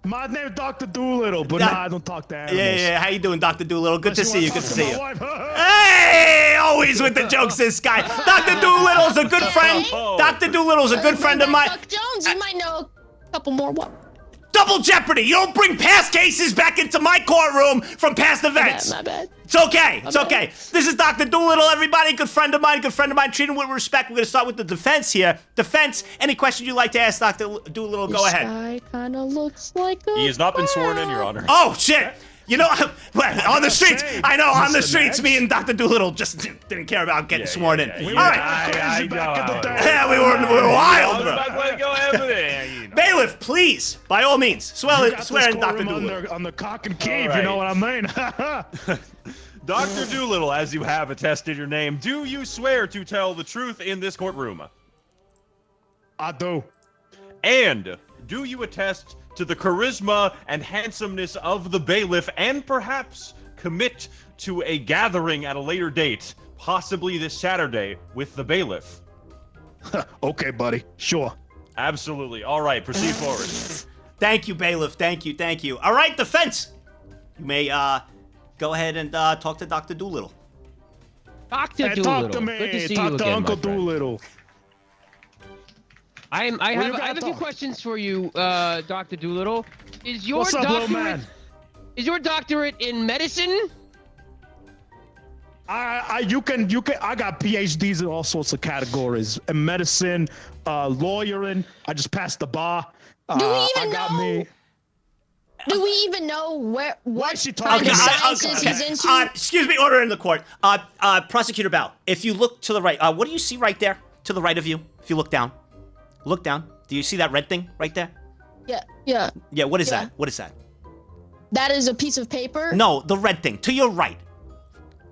My name's Dr. Doolittle, but nah, I don't talk to animals. yeah, how you doing, Dr. Doolittle? Good to see you, good to see you. Wife. Hey, always with the jokes, this guy. Dr. Doolittle's a good friend. Dr. Doolittle's a good friend of mine. Duck Jones, you might know a couple more. What? Double jeopardy. You don't bring past cases back into my courtroom from past events. My bad. It's okay. It's okay. This is Dr. Doolittle, everybody. Good friend of mine. Good friend of mine. Treat him with respect. We're going to start with the defense here. Defense. Any question you'd like to ask Dr. Doolittle, go ahead. This guy kind of looks like a He has not been sworn in, Your Honor. Oh, shit. You know, on the streets. I know, on the streets, Nagzz. me and Dr. Doolittle just didn't care about getting sworn in. yeah. All right. I know. Yeah, we were wild, bro. Go over there, you know. Bailiff, please, by all means, swear in Dr. Courtroom Doolittle. on the cock and cave, All you know what I mean? Dr. Doolittle, as you have attested your name, do you swear to tell the truth in this courtroom? I do. And do you attest to the charisma and handsomeness of the bailiff and perhaps commit to a gathering at a later date, possibly this Saturday, with the bailiff? Okay, buddy. Sure. Absolutely. All right, proceed forward. Thank you, bailiff. Thank you. All right, defense. You may go ahead and talk to Dr. Doolittle. Dr. Hey, Doolittle. talk to me. Good to see Talk you to again, Uncle my friend. Doolittle. I you have got, a few though? questions for you, Dr. Doolittle. Is your What's up, little doctorate man? is your doctorate in medicine? You can. I got PhDs in all sorts of categories: in medicine, lawyering. I just passed the bar. Do we I even got know? me. Do we even know what is she kind talking of about? sciences he's into? Excuse me, order in the court. Prosecutor Bell, if you look to the right, what do you see right there to the right of you? If you look down. Look down. Do you see that red thing right there? Yeah. Yeah, what is Yeah. that? What is that? That is a piece of paper. No, the red thing. To your right.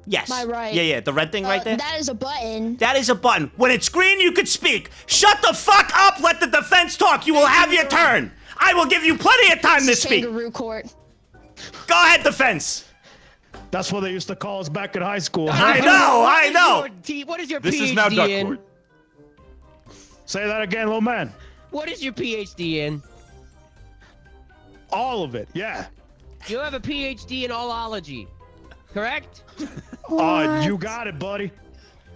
Yes. My right. Yeah, the red thing right there. That is a button. That is a button. When it's green, you can speak. Shut the fuck up. Let the defense talk. You will have your turn. I will give you plenty of time to speak. Kangaroo court. Go ahead, defense. That's what they used to call us back in high school. I know. What is your This PhD is now duck in? court. Say that again, little man. What is your PhD in? All of it. Yeah. You have a PhD in allology, correct? You got it, buddy.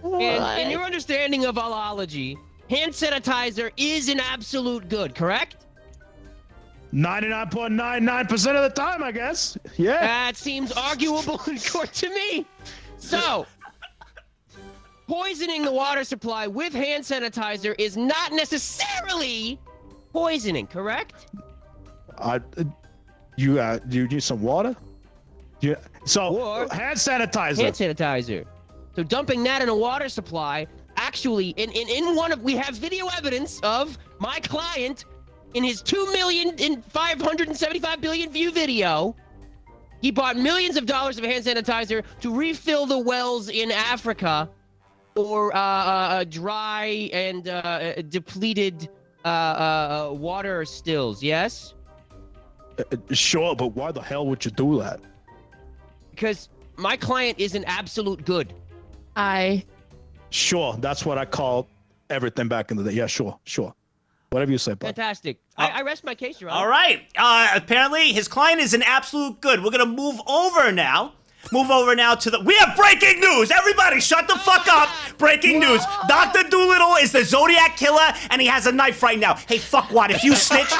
And in your understanding of allology, hand sanitizer is an absolute good, correct? 99.99% of the time, I guess. Yeah. That seems arguable in court to me. So, poisoning the water supply with hand sanitizer is not necessarily poisoning, correct? You need some water? Yeah. So Or- hand sanitizer. Hand sanitizer. So dumping that in a water supply, actually, in one of, we have video evidence of my client in his 2,575 billion view video. He bought millions of dollars of hand sanitizer to refill the wells in Africa or dry and depleted water stills, yes? Sure, but why the hell would you do that? Because my client is an absolute good. Sure, that's what I call everything back in the day. Yeah, sure. Whatever you say, bud. Fantastic. I rest my case, Your Honor. All right. Apparently, his client is an absolute good. We're going to move over now to the... We have breaking news! Everybody, shut the fuck up! Breaking news. Dr. Doolittle is the Zodiac Killer, and he has a knife right now. Hey, fuck what? If you snitch...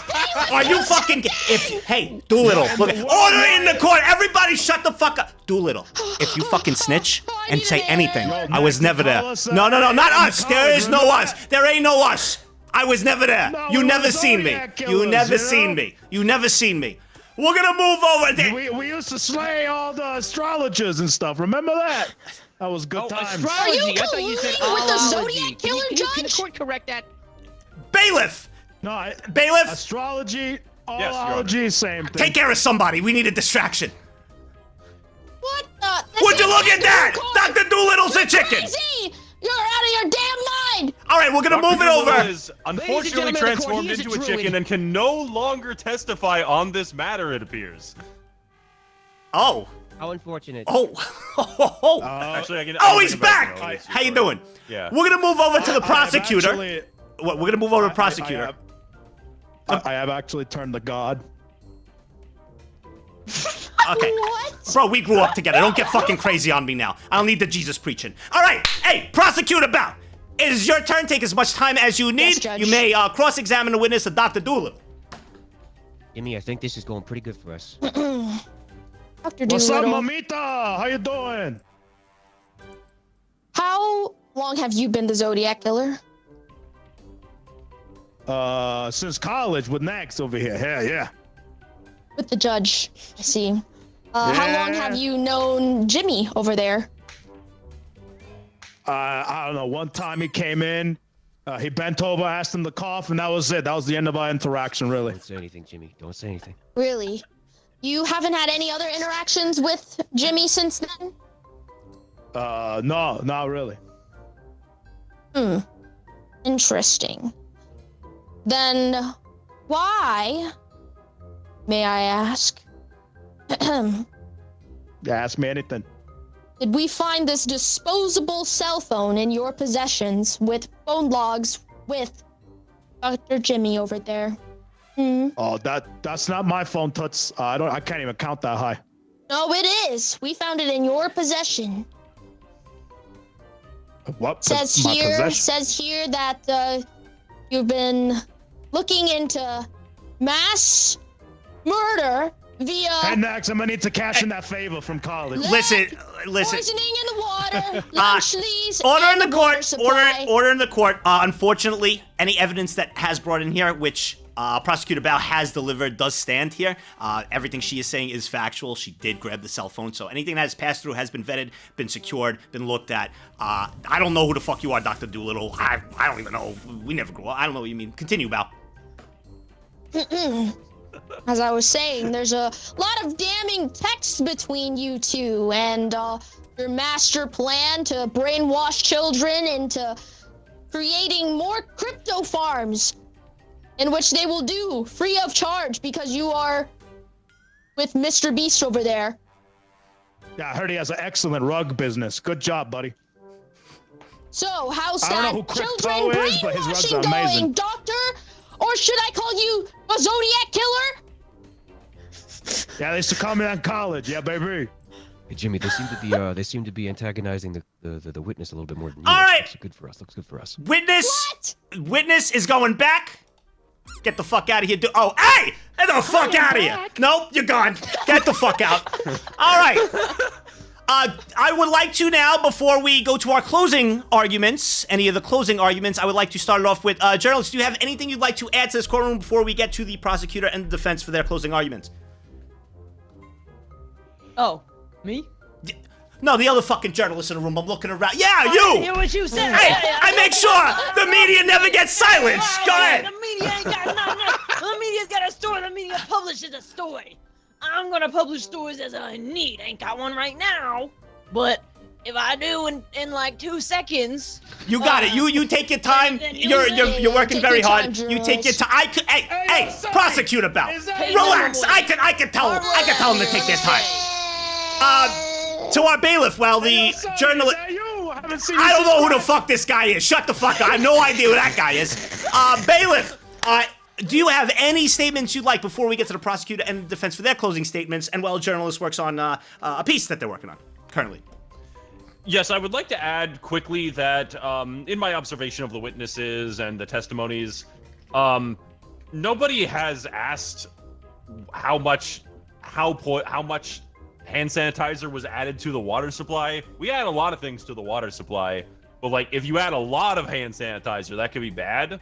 Are you fucking... Hey, Doolittle, look... Order in the court! Everybody shut the fuck up! Doolittle, if you fucking snitch and say anything, I was never there. No, not us! There is no us! There ain't no us! I was never there. No, You we're never the seen me. Zodiac You Killers, never you seen know? me. You never seen me. We're gonna move over there. We used to slay all the astrologers and stuff. Remember that? That was good times. Astrology. Are you I thought you said colluding with the allology. Zodiac Killer, Can the Judge? court correct that? Bailiff! No, Bailiff! astrology, Your Honor. allology, same thing. Take care of somebody. We need a distraction. What the? This Would you is look at that? kangaroo court. Dr. Doolittle's a chicken. Crazy! You're out of your damn mind! All right, we're gonna Dr. move it Doolittle over. is and unfortunately gentlemen of the court, transformed he is a into a druid. chicken and can no longer testify on this matter, it appears. Oh. How unfortunate. Oh. Actually, I can. Oh, he's back! How How you doing? Yeah. We're gonna move over to the prosecutor. Actually, We're gonna move over to the prosecutor. I have actually turned to God. Okay. What? Bro, we grew up together. Don't get fucking crazy on me now. I don't need the Jesus preaching. All right. Hey, Prosecutor Bow. It is your turn. Take as much time as you need. Yes, Judge. You may cross-examine the witness, Dr. Doolittle. Jimmy, I think this is going pretty good for us. Dr. What's up, Doolittle, mamita? How you doing? how long have you been the Zodiac Killer? Since college with Nagzz over here. Yeah. With the judge, I see. How long have you known Jimmy over there? I don't know. One time he came in, he bent over, asked him to cough, and that was it. That was the end of our interaction, really. Don't say anything, Jimmy. Don't say anything. Really? You haven't had any other interactions with Jimmy since then? No, not really. Interesting. Then why, may I ask, Yeah, ask me anything. did we find this disposable cell phone in your possessions with phone logs with Dr. Jimmy over there? Oh, that's not my phone, Toots. I can't even count that high. No, it is. We found it in your possession. What? Says My here possession? that you've been looking into mass murder via Hey, Nax, I'm gonna need to cash in that favor from college. Listen. poisoning in the water, lunch leaves, Order in and the water court. supply. Order in the court. Unfortunately, any evidence that has brought in here, which Prosecutor Bao has delivered, does stand here. Everything she is saying is factual. She did grab the cell phone, so anything that has passed through has been vetted, been secured, been looked at. I don't know who the fuck you are, Dr. Doolittle. I don't even know. We never grew up. I don't know what you mean. Continue, Bao. As I was saying, there's a lot of damning texts between you two and your master plan to brainwash children into creating more crypto farms in which they will do free of charge because you are with Mr. Beast over there. Yeah, I heard he has an excellent rug business. Good job, buddy. So, how's I don't know that who crypto children is, but his rugs brainwashing are amazing. going, doctor? Or should I call you a Zodiac Killer? Yeah, they used to call me in college. Yeah, baby. Hey, Jimmy, they seem to be antagonizing the witness a little bit more than you. All right. Looks good for us. Looks good for us. Witness is going back. Get the fuck out of here. Oh, hey! Get the fuck out of here. Nope, you're gone. Get the fuck out. All right. I would like to now, before we go to our closing arguments, any of the closing arguments, I would like to start it off with, journalists, do you have anything you'd like to add to this courtroom before we get to the prosecutor and the defense for their closing arguments? Oh, me? No, the other fucking journalists in the room. I'm looking around. Yeah, I didn't you! hear what you said. Hey, I make sure the media never gets silenced. Go ahead. The media ain't got nothing. The media's got a story. The media publishes a story. I'm gonna publish stories as I need. Ain't got one right now, but if I do in like 2 seconds, You got it. You take your time. then You're working take very your hard. time, You take your time. Hey, sorry. prosecute about. Is that- Relax. I can tell them. I can tell them to take their time. To our bailiff, well, the Sorry, journalist. is that you? I haven't seen I you don't know since who the college. fuck this guy is. Shut the fuck up. I have no idea who that guy is. Bailiff, do you have any statements you'd like before we get to the prosecutor and the defense for their closing statements? And while a journalist works on a piece that they're working on currently. Yes, I would like to add quickly that in my observation of the witnesses and the testimonies, nobody has asked how much hand sanitizer was added to the water supply. We add a lot of things to the water supply, but like if you add a lot of hand sanitizer, that could be bad.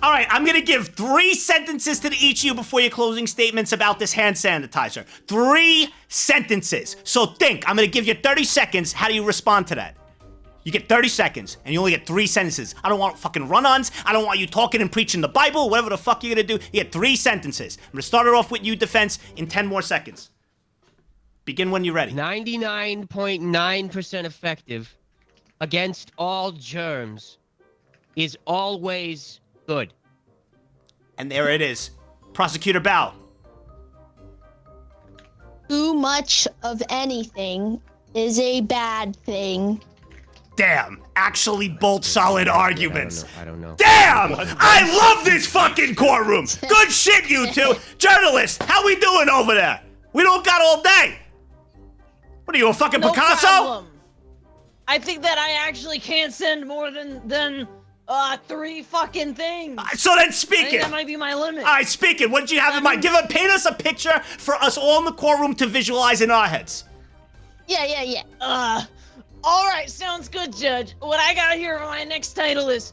All right, I'm going to give 3 sentences to each of you before your closing statements about this hand sanitizer. 3 sentences. So think, I'm going to give you 30 seconds. How do you respond to that? You get 30 seconds, and you only get 3 sentences. I don't want fucking run-ons. I don't want you talking and preaching the Bible, whatever the fuck you're going to do. You get 3 sentences. I'm going to start it off with you, defense, in 10 more seconds. Begin when you're ready. 99.9% effective against all germs is always good. And there it is. Prosecutor Bao. too much of anything is a bad thing. Damn, actually bolt solid arguments. I don't know. Damn! I love this fucking courtroom! Good shit, you two! Journalists, how we doing over there? We don't got all day! What are you, a fucking No Picasso? problem. I think that I actually can't send more than 3 fucking things. So then I speak think it! that might be my limit. Alright, speak it. What did you have in mind? Paint us a picture for us all in the courtroom to visualize in our heads. Yeah. All right, sounds good, Judge. What I got here for my next title is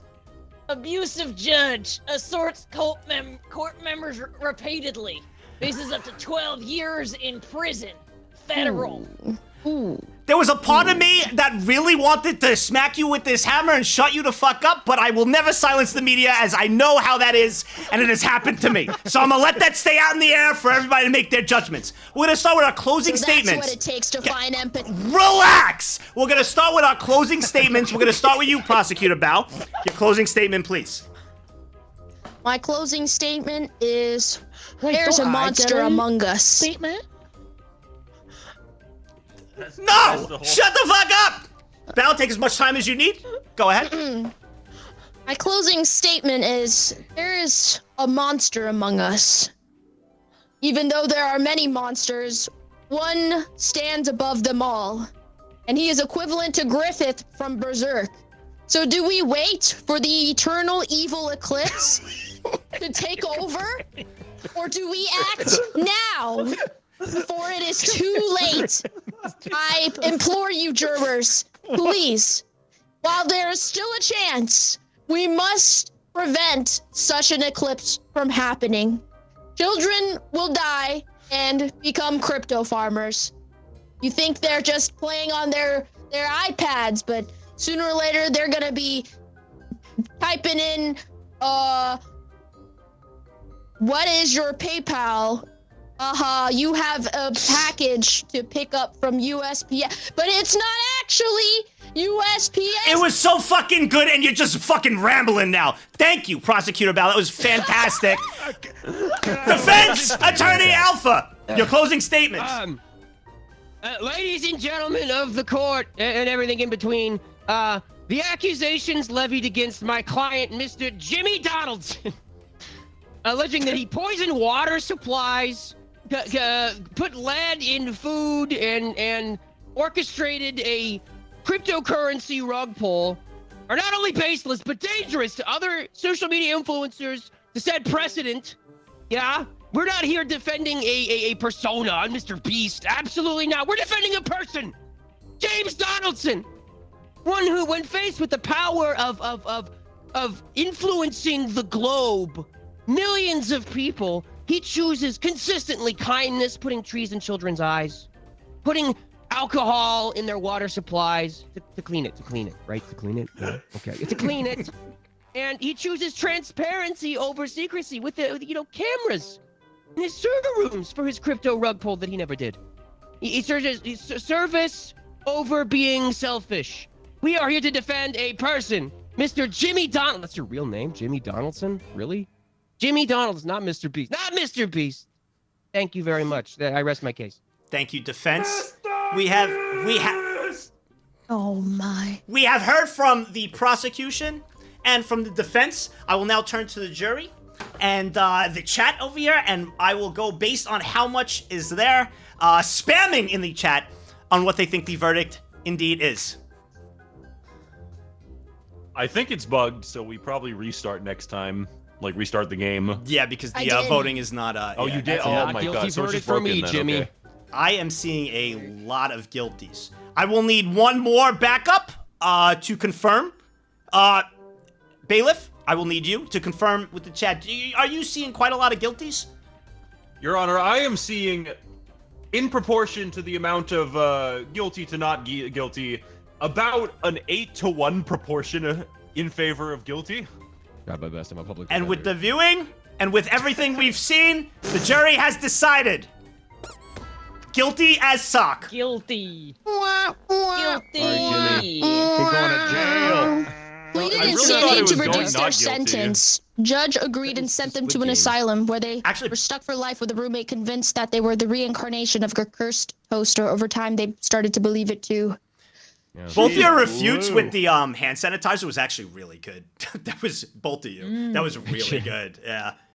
abusive judge assaults court members repeatedly, faces up to 12 years in prison, federal. There was a part of me that really wanted to smack you with this hammer and shut you the fuck up, but I will never silence the media as I know how that is, and it has happened to me. So I'm gonna let that stay out in the air for everybody to make their judgments. We're gonna start with our closing statements. That's what it takes to find empathy. Relax! We're gonna start with our closing statements. We're gonna start with you, Prosecutor Bao. Your closing statement, please. My closing statement is, there's a monster among us. Statement? No! Shut the fuck up! Bao, take as much time as you need. Go ahead. My closing statement is, there is a monster among us. Even though there are many monsters, one stands above them all. And he is equivalent to Griffith from Berserk. So do we wait for the eternal evil eclipse to take over? Or do we act now before it is too late? I implore you, jurors, please, while there is still a chance, we must prevent such an eclipse from happening. Children will die and become crypto farmers. You think they're just playing on their iPads, but sooner or later they're gonna be typing in, what is your PayPal? You have a package to pick up from USPS, but it's not actually USPS. It was so fucking good, and you're just fucking rambling now. Thank you, Prosecutor Bao. That was fantastic. Defense Attorney Alpha, your closing statements. Ladies and gentlemen of the court and everything in between, the accusations levied against my client, Mr. Jimmy Donaldson, alleging that he poisoned water supplies, put lead in food, and orchestrated a cryptocurrency rug pull, are not only baseless but dangerous to other social media influencers to set precedent. Yeah, we're not here defending a persona on Mr. Beast. Absolutely not. We're defending a person, James Donaldson, one who, when faced with the power of influencing the globe, millions of people, he chooses consistently kindness, putting trees in children's eyes, putting alcohol in their water supplies to clean it, right? To clean it? Yeah. Okay, to clean it. And he chooses transparency over secrecy with the, cameras in his server rooms for his crypto rug pull that he never did. He searches service over being selfish. We are here to defend a person, Mr. Jimmy Donald. That's your real name, Jimmy Donaldson? Really? Jimmy Donald's not Mr. Beast. Not Mr. Beast. Thank you very much. I rest my case. Thank you, defense. We have Oh my. We have heard from the prosecution and from the defense. I will now turn to the jury and the chat over here, and I will go based on how much is there spamming in the chat on what they think the verdict indeed is. I think it's bugged, so we probably restart next time. Like, restart the game. Yeah, because the I did. voting is not... Oh, yeah, you did? that's Oh, not- my guilty God. So it's verdict just for broken me, then, Jimmy. okay. I am seeing a lot of guilties. I will need one more backup to confirm. Bailiff, I will need you to confirm with the chat. Are you seeing quite a lot of guilties? Your Honor, I am seeing, in proportion to the amount of guilty to not guilty, about an 8-to-1 proportion in favor of guilty. Try my best. I'm a public And with the defender. viewing, and with everything we've seen, the jury has decided. Guilty as sock. Guilty. Wah, wah. Guilty. You're going to jail. pleaded I really insanity thought it to was going reduce their not guilty. sentence. Judge agreed and It's sent the them to Squid an Game. asylum where they Actually- were stuck for life with a roommate convinced that they were the reincarnation of a cursed toaster. Over time, they started to believe it too. Both Jeez, your refutes Lou. with the hand sanitizer was actually really good. That was both of you. That was really Yeah. good. Yeah.